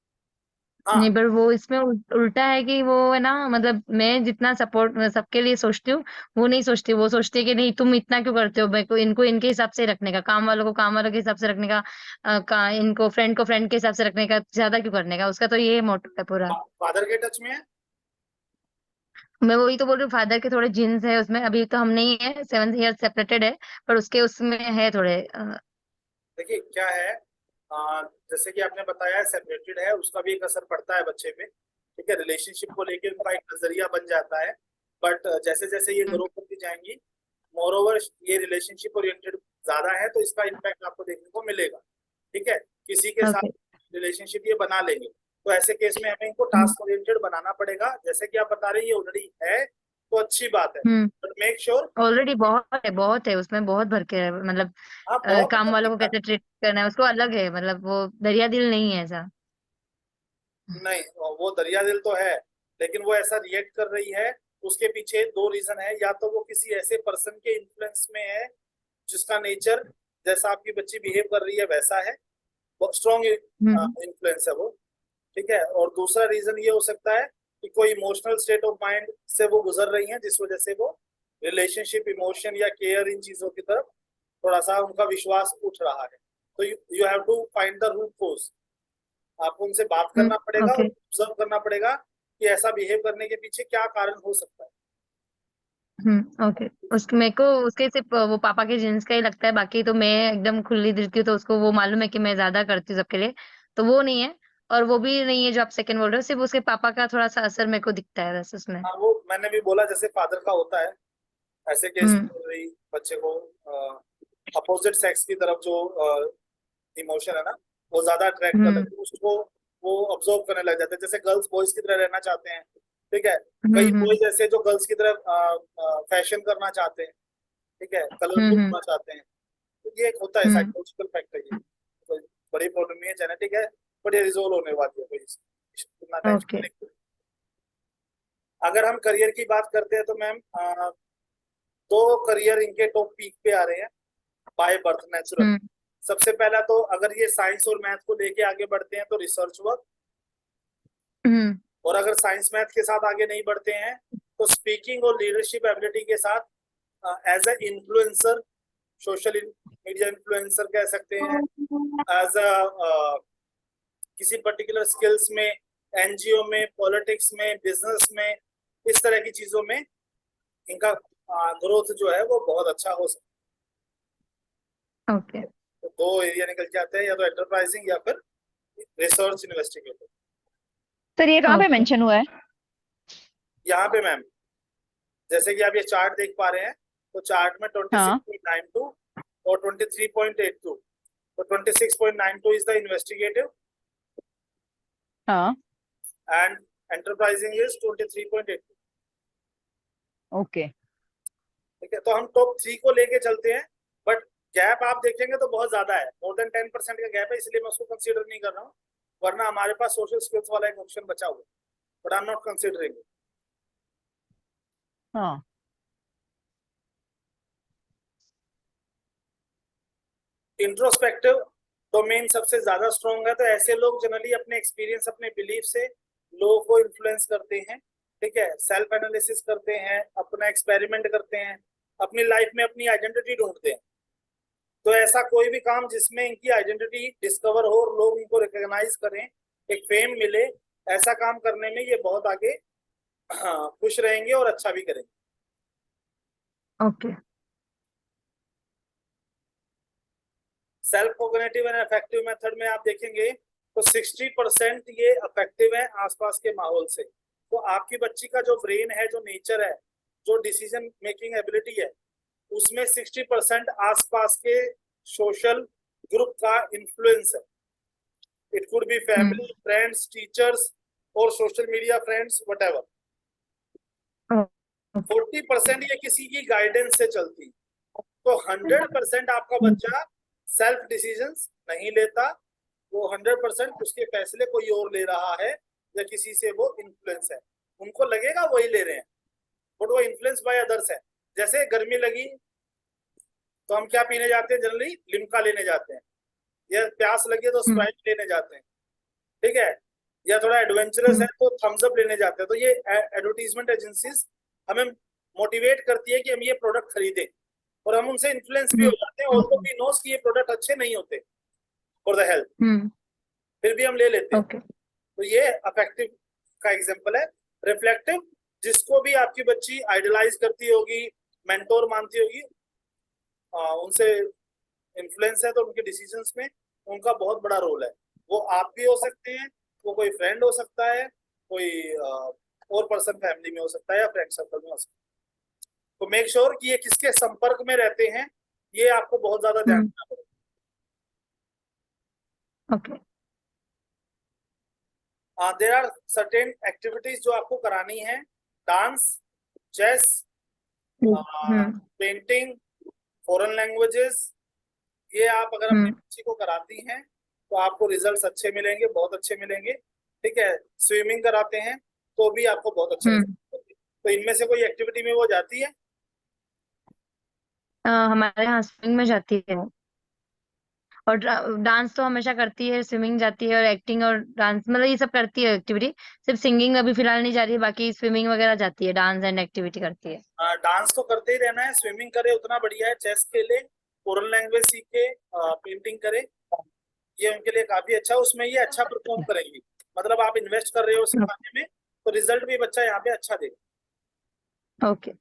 हाँ, नहीं, पर वो इसमें उल्टा है कि वो है ना, मतलब मैं जितना सपोर्ट सबके लिए सोचती हूँ, वो नहीं सोचती। वो सोचती है कि नहीं, तुम इतना क्यों करते हो, मेरे को इनको इनके हिसाब से रखने का, काम वालों को काम वालों के हिसाब से रखने का, इनको फ्रेंड को फ्रेंड के हिसाब से रखने का, ज्यादा क्यों करने का। उसका तो ये मोटिव है पूरा। फादर के टच में है। मैं वही तो बोल रही हूँ, फादर के थोड़े जीन्स है उसमें, अभी तो हम नहीं है, 7 ईयर सेपरेटेड है, पर उसके उसमें है थोड़े। देखिए क्या है, जैसे कि आपने बताया सेपरेटेड है, उसका भी एक असर पड़ता है बच्चे पे। ठीक है, रिलेशनशिप को लेकर उनका एक नजरिया बन जाता है, बट जैसे जैसे ये ग्रो करती जाएंगी, मोर ओवर ये रिलेशनशिप ओरिएंटेड ज्यादा है, तो इसका इम्पैक्ट आपको देखने को मिलेगा। ठीक है, किसी के साथ ओके। रिलेशनशिप ये बना लेंगे, तो ऐसे केस में हमें इनको टास्क ओरिएंटेड बनाना पड़ेगा। जैसे कि आप बता रहे हैं ये ऑलरेडी है तो अच्छी बात है, बट मेक श्योर। ऑलरेडी बहुत है उसमें, बहुत भर के है, मतलब हाँ बहुत काम वालों को अच्छा। कैसे ट्रीट करना है उसको अलग है, मतलब वो दरिया दिल नहीं है ऐसा। नहीं, वो दरिया दिल तो है, लेकिन वो ऐसा रिएक्ट कर रही है, उसके पीछे दो रीजन है। या तो वो किसी ऐसे पर्सन के इन्फ्लुएंस में है जिसका नेचर जैसा आपकी बच्ची बिहेव कर रही है वैसा है, वो स्ट्रॉन्ग हम्म। इन्फ्लुएंस है वो। ठीक है, और दूसरा रीजन ये हो सकता है कि कोई इमोशनल स्टेट ऑफ माइंड से वो गुजर रही हैं, जिस वजह से वो रिलेशनशिप, इमोशन या केयर, इन चीजों की तरफ थोड़ा सा उनका विश्वास उठ रहा है। तो you have to find the root cause. आपको उनसे बात करना पड़ेगा और ओके। ऑब्जर्व करना पड़ेगा कि ऐसा बिहेव करने के पीछे क्या कारण हो सकता है। ओके। उसके मेरे को उसके सिर्फ वो पापा के जीन्स का ही लगता है, बाकी तो मैं एकदम खुली दिल की हूँ, तो उसको वो मालूम है कि मैं ज्यादा करती हूँ सबके लिए, तो वो नहीं है। और वो भी नहीं है जो आप सेकंड बोल रहे हो, सिर्फ उसके पापा का थोड़ा सा असर मेरे को दिखता है बस उसमें। हाँ, वो मैंने भी बोला जैसे फादर का होता है, ऐसे केस हम्म। में वही बच्चे को अपोजिट सेक्स की तरफ जो इमोशन है ना, वो ज्यादा अट्रैक्ट कर हम्म। लेते हैं उसको, वो ऑब्जर्व करने लग जाते हैं। जैसे गर्ल्स बॉयज की तरह रहना चाहते हैं, ठीक है, कई हम्म। बॉयज ऐसे जो गर्ल्स की तरह फैशन करना चाहते हैं, ठीक है, कलरफुल हम्म। होना चाहते हैं। तो ये एक होता है हम्म। साइकोलॉजिकल फैक्टर, ये कोई बड़ी प्रॉब्लम नहीं है, जेनेटिक है, बट ये रिजोल्व होने वाली है, कोई इतना टेंशन ओके। नहीं। अगर हम करियर की बात करते हैं तो मैम, दो करियर इनके टॉप पीक पे आ रहे हैं बाय बर्थ, नेचुरल। हम्म। सबसे पहला तो अगर ये साइंस और मैथ को लेके आगे बढ़ते हैं तो रिसर्च वर्क, हम्म। और अगर साइंस मैथ के साथ आगे नहीं बढ़ते हैं तो स्पीकिंग और लीडरशिप एबिलिटी के साथ as a influencer, social media influencer कह सकते हैं, एज अ किसी पर्टिकुलर स्किल्स में, एनजीओ में, पॉलिटिक्स में, बिजनेस में, इस तरह की चीजों में इनका ग्रोथ जो है वो बहुत अच्छा हो सकता ओके। है। तो दो एरिया निकल के आते हैं, या तो एंटरप्राइजिंग या फिर रिसर्च इन्वेस्टिगेटर। सर ये कहाँ पे ओके। मेंशन हुआ है? यहाँ पे मैम, जैसे कि आप ये चार्ट देख पा रहे हैं, तो चार्ट में हाँ 26.92 और 23.82, तो 26.92 इज द इन्वेस्टिगेटिव हाँ एंड एंटरप्राइजिंग इज 23.82। ओके। ठीक है, तो हम टॉप 3 को लेके चलते हैं, बट गैप आप देखेंगे तो बहुत ज्यादा है, मोर देन 10% का गैप है, इसलिए मैं उसको कंसीडर नहीं कर रहा हूँ। वरना हमारे पास सोशल स्किल्स वाला एक ऑप्शन बचा हुआ है, but I am not considering. हाँ इंट्रोस्पेक्टिव डोमेन सबसे ज्यादा स्ट्रॉन्ग है, तो ऐसे लोग जनरली अपने एक्सपीरियंस, अपने बिलीफ से लोगों को इन्फ्लुएंस करते हैं। ठीक है, सेल्फ एनालिसिस करते हैं, अपना एक्सपेरिमेंट करते हैं, अपनी लाइफ में अपनी आइडेंटिटी ढूंढते हैं। तो ऐसा कोई भी काम जिसमें इनकी आइडेंटिटी डिस्कवर हो और लोग इनको रिकॉग्नाइज करें, एक फेम मिले, ऐसा काम करने में ये बहुत आगे खुश रहेंगे और अच्छा भी करेंगे। Okay. Self cognitive and affective method में आप देखेंगे तो 60% ये अफेक्टिव है आसपास के माहौल से। तो आपकी बच्ची का जो ब्रेन है, जो नेचर है, जो डिसीजन मेकिंग एबिलिटी है, उसमें 60% आसपास के सोशल ग्रुप का इन्फ्लुएंस है। It could be family, friends, teachers और सोशल मीडिया फ्रेंड्स, वट 40% ये किसी की गाइडेंस से चलती। तो 100% आपका बच्चा सेल्फ डिसीजंस नहीं लेता, वो 100% उसके फैसले कोई और ले रहा है, या किसी से वो इन्फ्लुएंस है। उनको लगेगा वही ले रहे हैं, बट वो इन्फ्लुएंस बाय अदर्स है। जैसे गर्मी लगी तो हम क्या पीने जाते हैं, जनरली लिम्का लेने जाते हैं, या प्यास लगी तो स्प्राइट लेने जाते हैं, ठीक है, या थोड़ा एडवेंचरस है तो थम्स अप लेने जाते हैं। तो ये एडवर्टीजमेंट एजेंसीज हमें मोटिवेट करती है कि हम ये प्रोडक्ट खरीदें, और हम उनसे इन्फ्लुएंस भी हो जाते हैं, ऑल्दो वी नोस कि ये प्रोडक्ट अच्छे नहीं होते फॉर द हेल्थ, फिर भी हम ले लेते हैं। ओके। तो ये अफेक्टिव का एग्जांपल है। रिफ्लेक्टिव, जिसको भी आपकी बच्ची आइडलाइज करती होगी, मेंटोर मानती होगी, उनसे इन्फ्लुएंस है, तो उनके डिसीजंस में उनका बहुत बड़ा रोल है। वो आप भी हो सकते हैं, वो कोई फ्रेंड हो सकता है, कोई और पर्सन फैमिली में हो सकता है, या फ्रेंड सर्कल में हो सकता है। तो मेक श्योर कि ये किसके संपर्क में रहते हैं, ये आपको बहुत ज्यादा ध्यान हम्म। देना पड़ेगा। Okay. There are certain activities जो आपको करानी है, dance, chess, hmm painting, foreign languages. ये आप अगर अपने बच्ची को कराती हैं तो आपको रिजल्ट्स अच्छे मिलेंगे, बहुत अच्छे मिलेंगे। ठीक है, स्विमिंग कराते हैं तो भी आपको बहुत अच्छे हम्म रिजल्ट मिलेंगे। तो इनमें से कोई एक्टिविटी में वो जाती है? हमारे यहाँ स्विमिंग में जाती है वो। और डांस तो हमेशा करती है, स्विमिंग जाती है, और एक्टिंग और डांस मतलब ये सब करती है एक्टिविटी। सिर्फ सिंगिंग अभी फिलहाल नहीं जा रही है, बाकी स्विमिंग वगैरह जाती है, डांस एंड एक्टिविटी करती है। डांस तो करते ही रहना है, स्विमिंग करे उतना बढ़िया है, चेस खेले, फॉरेन लैंग्वेज सीखे, पेंटिंग करे, ये उनके लिए काफी अच्छा है। उसमें ये अच्छा परफॉर्म करेंगी, मतलब आप इन्वेस्ट कर रहे हो सिखाने में तो रिजल्ट भी बच्चा यहाँ पे अच्छा देगा। ओके।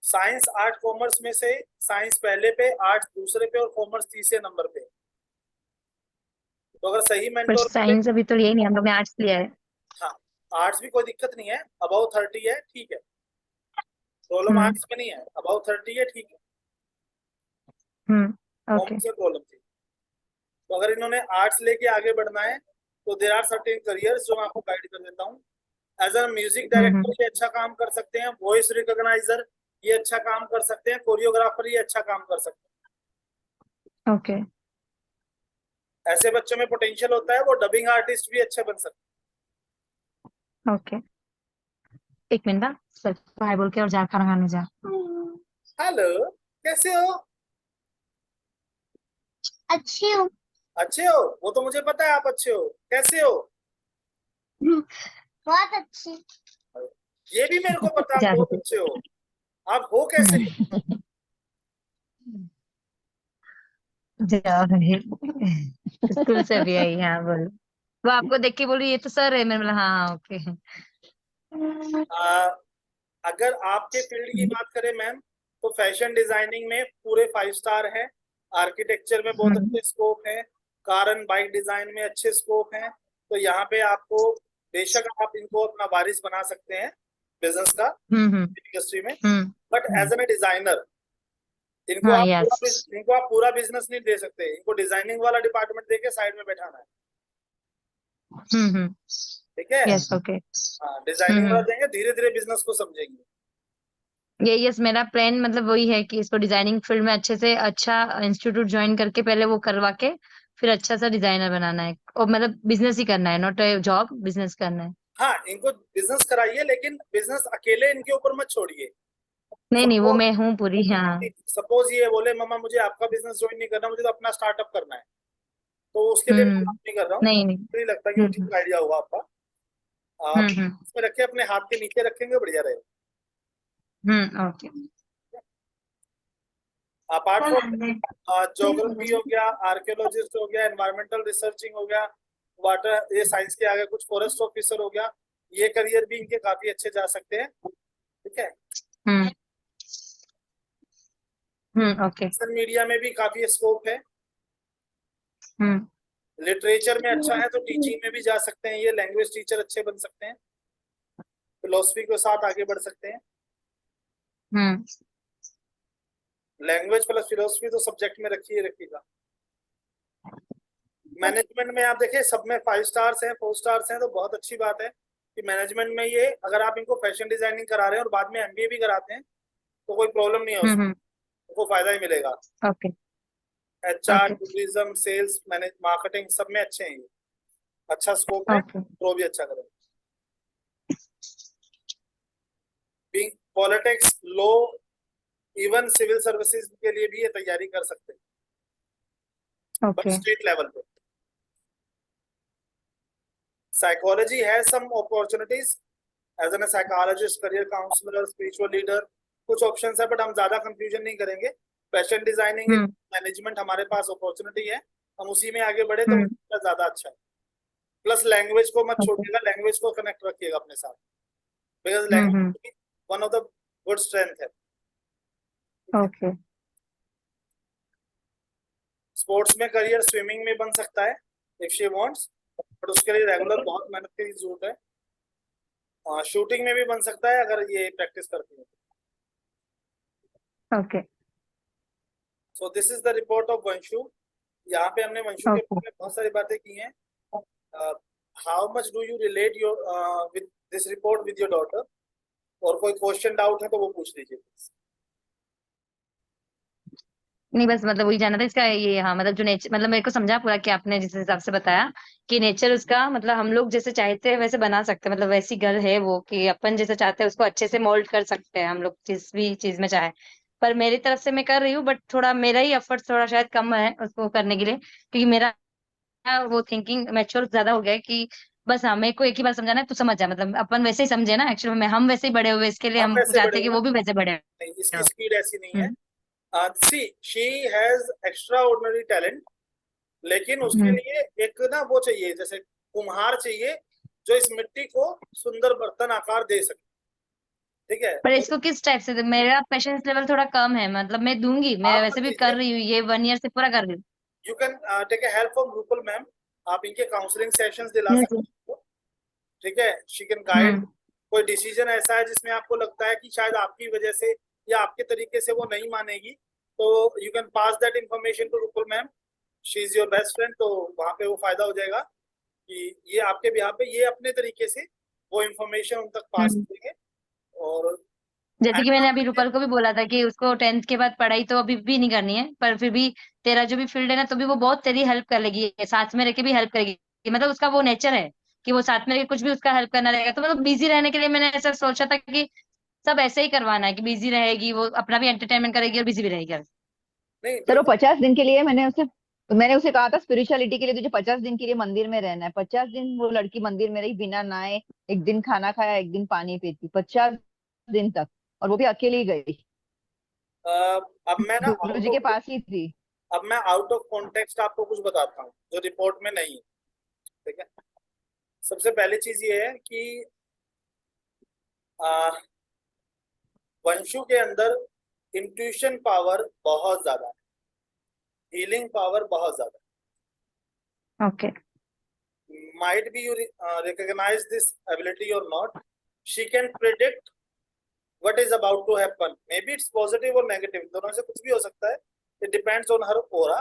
साइंस, आर्ट, कॉमर्स में से साइंस पहले पे, आर्ट दूसरे पे और कॉमर्स तीसरे नंबर पे। तो अगर सही पर मेंटोर मिले, साइंस अभी तो यही नहीं, हम लोग ने आर्ट्स लिया है। हाँ, आर्ट्स भी कोई दिक्कत नहीं है, अबाउ 30 है, ठीक है, प्रॉब्लम हम्म आर्ट्स में नहीं है, अबाउ 30 है, ठीक है। ओके। कॉमर्स में प्रॉब्लम थी। तो अगर इन्होंने आर्ट्स लेके आगे बढ़ना है तो देयर आर सर्टेन करियर्स जो मैं आपको गाइड कर देता हूँ। एज अ म्यूजिक डायरेक्टर ये अच्छा काम कर सकते हैं, वॉइस रिकॉग्नाइजर ये अच्छा काम कर सकते हैं, कोरियोग्राफर ये अच्छा काम कर सकते ओके। हैं। ऐसे बच्चों में पोटेंशियल होता है, वो डबिंग आर्टिस्ट भी अच्छे बन सकते ओके। एक मिनट ना, सर हाय बोल के और जा खाना खाने जा। हैं। हेलो, कैसे हो? अच्छी हूँ। अच्छे हो? वो तो मुझे पता है आप अच्छे हो, कैसे हो? बहुत अच्छी। ये भी मेरे को पता है आप जा बहुत अच्छे हो। आप हो कैसे? जाओ स्कूल से भी आई, हाँ बोलो। वो आपको देख के बोली ये तो सर है, मैंने बोला हाँ हाँ ओके। आ, अगर आपके फील्ड की बात करें मैम, तो फैशन डिजाइनिंग में पूरे 5 स्टार है, आर्किटेक्चर में बहुत अच्छे स्कोप है, कार एंड बाइक डिजाइन में अच्छे स्कोप हैं। तो यहाँ पे आपको बेशक आप इनको अपना वारिस बना सकते हैं बिजनेस का, इंडस्ट्री में। But as an a designer इनको हाँ आप यस। इनको आप पूरा बिजनेस नहीं दे सकते, इनको डिजाइनिंग वाला डिपार्टमेंट देके साइड में बैठाना है। ठीक है, यस ओके। हाँ, डिजाइनिंग वाला देंगे, धीरे धीरे बिजनेस को समझेंगे। ये यस मेरा प्लान मतलब वही है कि इसको डिजाइनिंग फील्ड में अच्छे से अच्छा इंस्टीट्यूट ज्वाइन करके पहले वो करवा के फिर अच्छा सा डिजाइनर बनाना है, और मतलब बिजनेस ही करना है, नॉट जॉब, बिजनेस करना है। हाँ, इनको बिजनेस कराइए, लेकिन बिजनेस अकेले इनके ऊपर मत छोड़िए। नहीं नहीं, वो सपोज मैं हूँ पूरी, हाँ। सपोज ये बोले मम्मा मुझे आपका बिजनेस ज्वाइन नहीं करना, मुझे तो अपना स्टार्टअप करना है, तो उसके लिए मैं बात नहीं कर रहा हूँ, नहीं नहीं। मुझे नहीं लगता कि वो ठीक आइडिया होगा आपका। आप हम्म इसमें रखे, अपने हाथ के नीचे रखेंगे, बढ़िया रहेगा। ओके। अपार्ट फ्रॉम ज्योग्राफी हो गया, आर्कियोलॉजिस्ट हो गया, एनवायरमेंटल रिसर्चिंग हो गया, वाटर, ये साइंस के आगे कुछ फॉरेस्ट ऑफिसर हो गया, ये करियर भी इनके काफी अच्छे जा सकते हैं। ठीक है, हम्म ओके। मीडिया में भी काफी स्कोप है, हम्म लिटरेचर में अच्छा है तो टीचिंग में भी जा सकते हैं, ये लैंग्वेज टीचर अच्छे बन सकते हैं, फिलोसफी के साथ आगे बढ़ सकते हैं। हम्म लैंग्वेज प्लस फिलोसफी तो सब्जेक्ट में रखिए रखिएगा। मैनेजमेंट में आप देखिए, सब में 5 स्टार्स हैं, 4 स्टार्स हैं, तो बहुत अच्छी बात है कि मैनेजमेंट में ये अगर आप इनको फैशन डिजाइनिंग करा रहे हैं और बाद में एमबीए भी कराते हैं तो कोई प्रॉब्लम नहीं है, उसको उनको फायदा ही मिलेगा। Okay. HR, okay. Tourism, sales, manage, marketing, सब में अच्छे हैं ये, अच्छा स्कोप है, ओके। तो भी अच्छा करें। Politics, law, even civil services के लिए भी ये तैयारी कर सकते हैं, बट ओके। स्टेट लेवल पे। साइकोलॉजी है some opportunities as an psychologist, career counsellor, spiritual leader, कुछ ऑप्शंस है, बट हम ज्यादा कंफ्यूजन नहीं करेंगे। फैशन डिजाइनिंग, मैनेजमेंट हमारे पास अपॉर्चुनिटी है, हम उसी में आगे बढ़े तो ज्यादा अच्छा है। प्लस लैंग्वेज को मत ओके। छोड़िएगा, लैंग्वेज को कनेक्ट रखिएगा अपने साथ, because language one of the good strength है। ओके। स्पोर्ट्स में करियर स्विमिंग में बन सकता है इफ शी वांट्स, बट उसके लिए रेगुलर बहुत मेहनत की जरूरत है। शूटिंग में भी बन सकता है अगर ये प्रैक्टिस करती है। Okay. So this is the report of Vanshu. यहाँ पे हमने वंशु के ओके बारे में बहुत सारी बातें की हैं। How much do you relate your with this report with your daughter, और कोई क्वेश्चन डाउट है तो वो पूछ लीजिए। नहीं, बस मतलब वही जानना था इसका, ये हाँ मतलब जो नेचर, मतलब मेरे को समझा पूरा कि आपने जिस हिसाब से बताया कि नेचर उसका मतलब हम लोग जैसे चाहते हैं वैसे बना सकते हैं, मतलब वैसी गर्ल है वो कि अपन जैसे चाहते हैं उसको अच्छे से मोल्ड कर सकते हैं हम लोग जिस भी चीज में चाहे। पर मेरी तरफ से मैं कर रही हूँ, बट थोड़ा मेरा ही एफर्ट थोड़ा शायद कम है उसको करने के लिए, क्योंकि मेरा वो थिंकिंग मैच्योर ज्यादा हो गया है कि बस हाँ मेरे को एक ही बार समझाना है, तू समझ जा, मतलब अपन वैसे ही समझे ना, एक्चुअली में हम वैसे ही बड़े हुए, इसके लिए हम हम वैसे चाहते बड़े हैं कि हो ना, वो भी वैसे बड़े नहीं इसकी हो। स्पीड ऐसी नहीं है। Hmm see she has extraordinary talent, लेकिन उसके हम्म। लिए एक ना वो चाहिए, जैसे कुम्हार चाहिए जो इस मिट्टी को सुंदर बर्तन आकार दे सके। ठीक है, पर तो इसको किस टाइप से मेरा पेशेंस लेवल थोड़ा कम है, मतलब मैं दूंगी, मैं आप वैसे भी कीजिए, कर रही हूँ, ये 1 ईयर से पूरा कर रही you can take a help from Rupal ma'am. आप इनके काउंसलिंग सेशंस दिला हूँ। सकते हो। ठीक है, शी कैन गाइड। हम्म कोई डिसीजन ऐसा है जिसमें आपको लगता है कि शायद आपकी वजह से या आपके तरीके से वो नहीं मानेगी, तो you can pass that information to Rupal ma'am. She is your best friend, तो वहां पे वो फायदा हो जाएगा कि ये आपके बिहार पे ये अपने तरीके से वो इंफॉर्मेशन उन तक पास हम्म। करेंगे। और जैसे कि एंड मैंने ऑफ अभी द डे, रूपल को भी बोला था कि उसको 10th के बाद पढ़ाई तो अभी भी नहीं करनी है, पर फिर भी तेरा जो भी फील्ड है ना, तो भी वो बहुत तेरी हेल्प कर लेगी, साथ में रह के भी हेल्प करेगी, मतलब उसका वो नेचर है कि वो साथ में रह के कुछ भी उसका हेल्प करना रहेगा। तो मतलब बिजी रहने के लिए मैंने ऐसा सोचा था कि सब ऐसे ही करवाना है कि बिजी रहेगी वो, अपना भी एंटरटेनमेंट करेगी और बिजी भी रहेगी। नहीं सर वो बिल्कुल। 50 दिन के लिए मैंने उसे कहा था स्पिरिचुअलिटी के लिए तुझे 50 दिन के लिए मंदिर में रहना है। 50 दिन वो लड़की मंदिर में रही बिना नहाए, एक दिन खाना खाया, एक दिन पानी पीती, 50 दिन तक, और वो भी अकेली गई, अब मैं ना गुरु जी के पास ही थी। अब मैं आउट ऑफ कॉन्टेक्स्ट आपको कुछ बताता हूँ जो रिपोर्ट में नहीं है। ठीक है, सबसे पहली चीज ये है कि आ, वंशु के अंदर इंट्यूशन पावर बहुत ज्यादा है, हीलिंग पावर बहुत ज्यादा ओके। है। Might be you recognise this ability और not, she can predict what is about to happen, maybe it's positive or negative, दोनों से कुछ भी हो सकता है, it depends on her aura,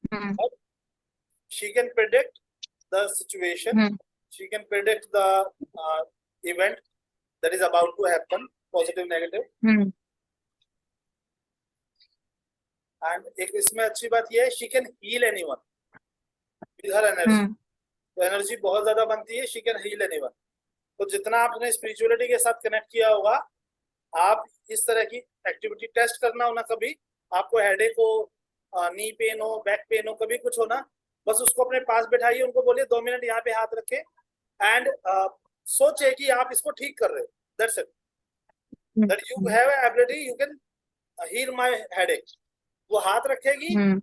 hmm but she can predict the situation, hmm she can predict the uh, event that is about to happen, positive negative. Hmm And एक इसमें अच्छी बात ये है, she can heal anyone with her energy, हम्म तो एनर्जी बहुत ज्यादा बनती है, she can heal anyone। तो जितना आपने स्पिरिचुअलिटी के साथ कनेक्ट किया होगा, आप इस तरह की एक्टिविटी टेस्ट करना हो ना, कभी आपको हेडेक हो, नी पेन हो, बैक पेन हो, कभी कुछ हो ना, बस उसको अपने पास बैठाइए, उनको बोलिए 2 मिनट यहाँ पे हाथ रखे, एंड सोचे कि आप इसको ठीक कर रहे हो, that's it, that you have ability, you can heal my headache. वो हाथ रखेगी, hmm.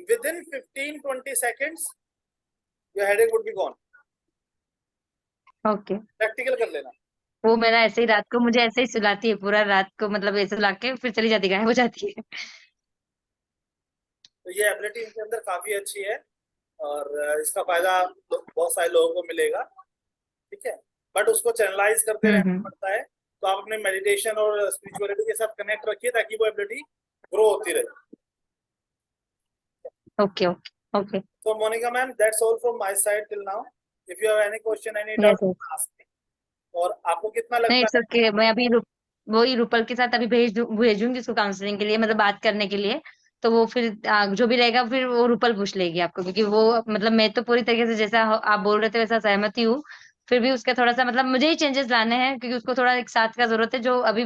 Within 15-20 seconds your headache would be gone. Okay. Practical कर लेना। वो मेरा ऐसे ही रात को मुझे ऐसे ही सुलाती है पूरा रात को, मतलब ऐसे सुला के फिर चली जाती, गायब हो जाती है। तो ये एबिलिटी इनके अंदर काफी अच्छी है, और इसका फायदा बहुत सारे लोगों को मिलेगा। ठीक है, बट उसको चैनलाइज करते रहना हम्म। पड़ता है, तो आप अपने मेडिटेशन और स्पिरिचुअलिटी के साथ कनेक्ट रखिए ताकि वो एबिलिटी ग्रो होती रहे। Okay okay okay. So Monica ma'am, that's all from my side till now. If you have any question, any doubt, yes yes. ask me. और आपको कितना नहीं, लगता इट्स है? ओके, मैं अभी वही रूपल के साथ अभी भेजूंगी उसको काउंसलिंग के लिए, मतलब बात करने के लिए। तो वो फिर जो भी रहेगा फिर वो रूपल पूछ लेगी आपको, क्योंकि वो मतलब मैं तो पूरी तरीके से जैसा आप बोल रहे थे वैसा सहमति हूँ। फिर भी उसका थोड़ा सा मतलब मुझे ही चेंजेस लाने हैं, क्योंकि उसको थोड़ा एक साथ का जरूरत है जो अभी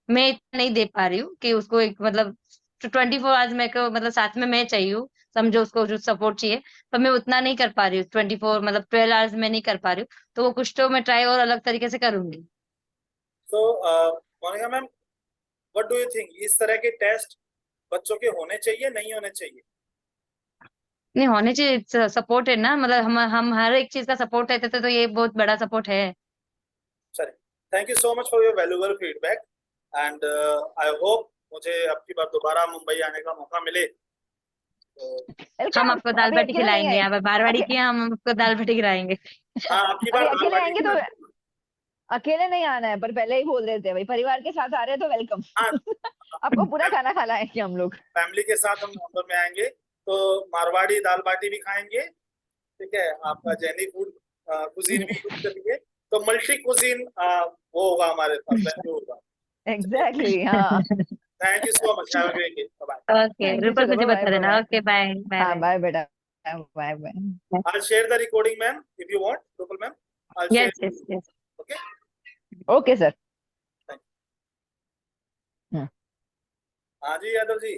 मैं इतना नहीं दे पा रही हूँ, कि उसको एक मतलब 24 आवर्स मेरे को मतलब साथ में मैं चाहिए हूँ, समझो उसको जो सपोर्ट चाहिए। पर मैं उतना नहीं कर पा रही हूँ, 24 मतलब 12 आवर्स में नहीं कर पा रही हूँ। तो वो कुछ तो मैं ट्राई और अलग तरीके से करूंगी। So Monika ma'am, what do you think, इस तरह के टेस्ट बच्चों के होने चाहिए, नहीं होने चाहिए? नहीं, होने चाहिए, सपोर्ट है ना, मतलब हम हर एक चीज का सपोर्ट रहते थे, तो ये बहुत बड़ा सपोर्ट है। चलिए, thank you so much for your valuable feedback, and I hope मुझे अब की बार दोबारा मुंबई आने का मौका मिले, तो हम वेलकम। आपको दाल अभी बाटी अकेले नहीं खिलाएंगे, आए, यहाँ पे बारवाड़ी अके, की, हम आपको दाल बाटी खिलाएंगे। हाँ अब की अभी बार दाल अकेले बाटी आएंगे की तो मैं, अकेले नहीं आना है, पर पहले ही बोल रहे थे भाई परिवार के साथ आ रहे हैं तो वेलकम। हाँ आपको पूरा खाना खिलाएंगे हम लोग। फैमिली के साथ हम नवंबर में आएंगे, तो मारवाड़ी दाल बाटी भी खाएंगे, ठीक है, आपका जैनी फूड कुजीन भी यूज करेंगे, तो मल्टी कुजीन वो होगा हमारे पास, वेन्यू होगा। एग्जैक्टली हाँ। Thank you so much, have a great day, bye. Okay thank you, Rupal, चलो मुझे बाय बता बाय देना। बाय। ओके बाय बाय हाँ बाय। बाय बेटा, bye bye. I'll share the recording, ma'am, if you want, Rupal ma'am. I'll share. Yes yes yes. Okay. Okay sir. Thank you. हाँ जी यादव जी।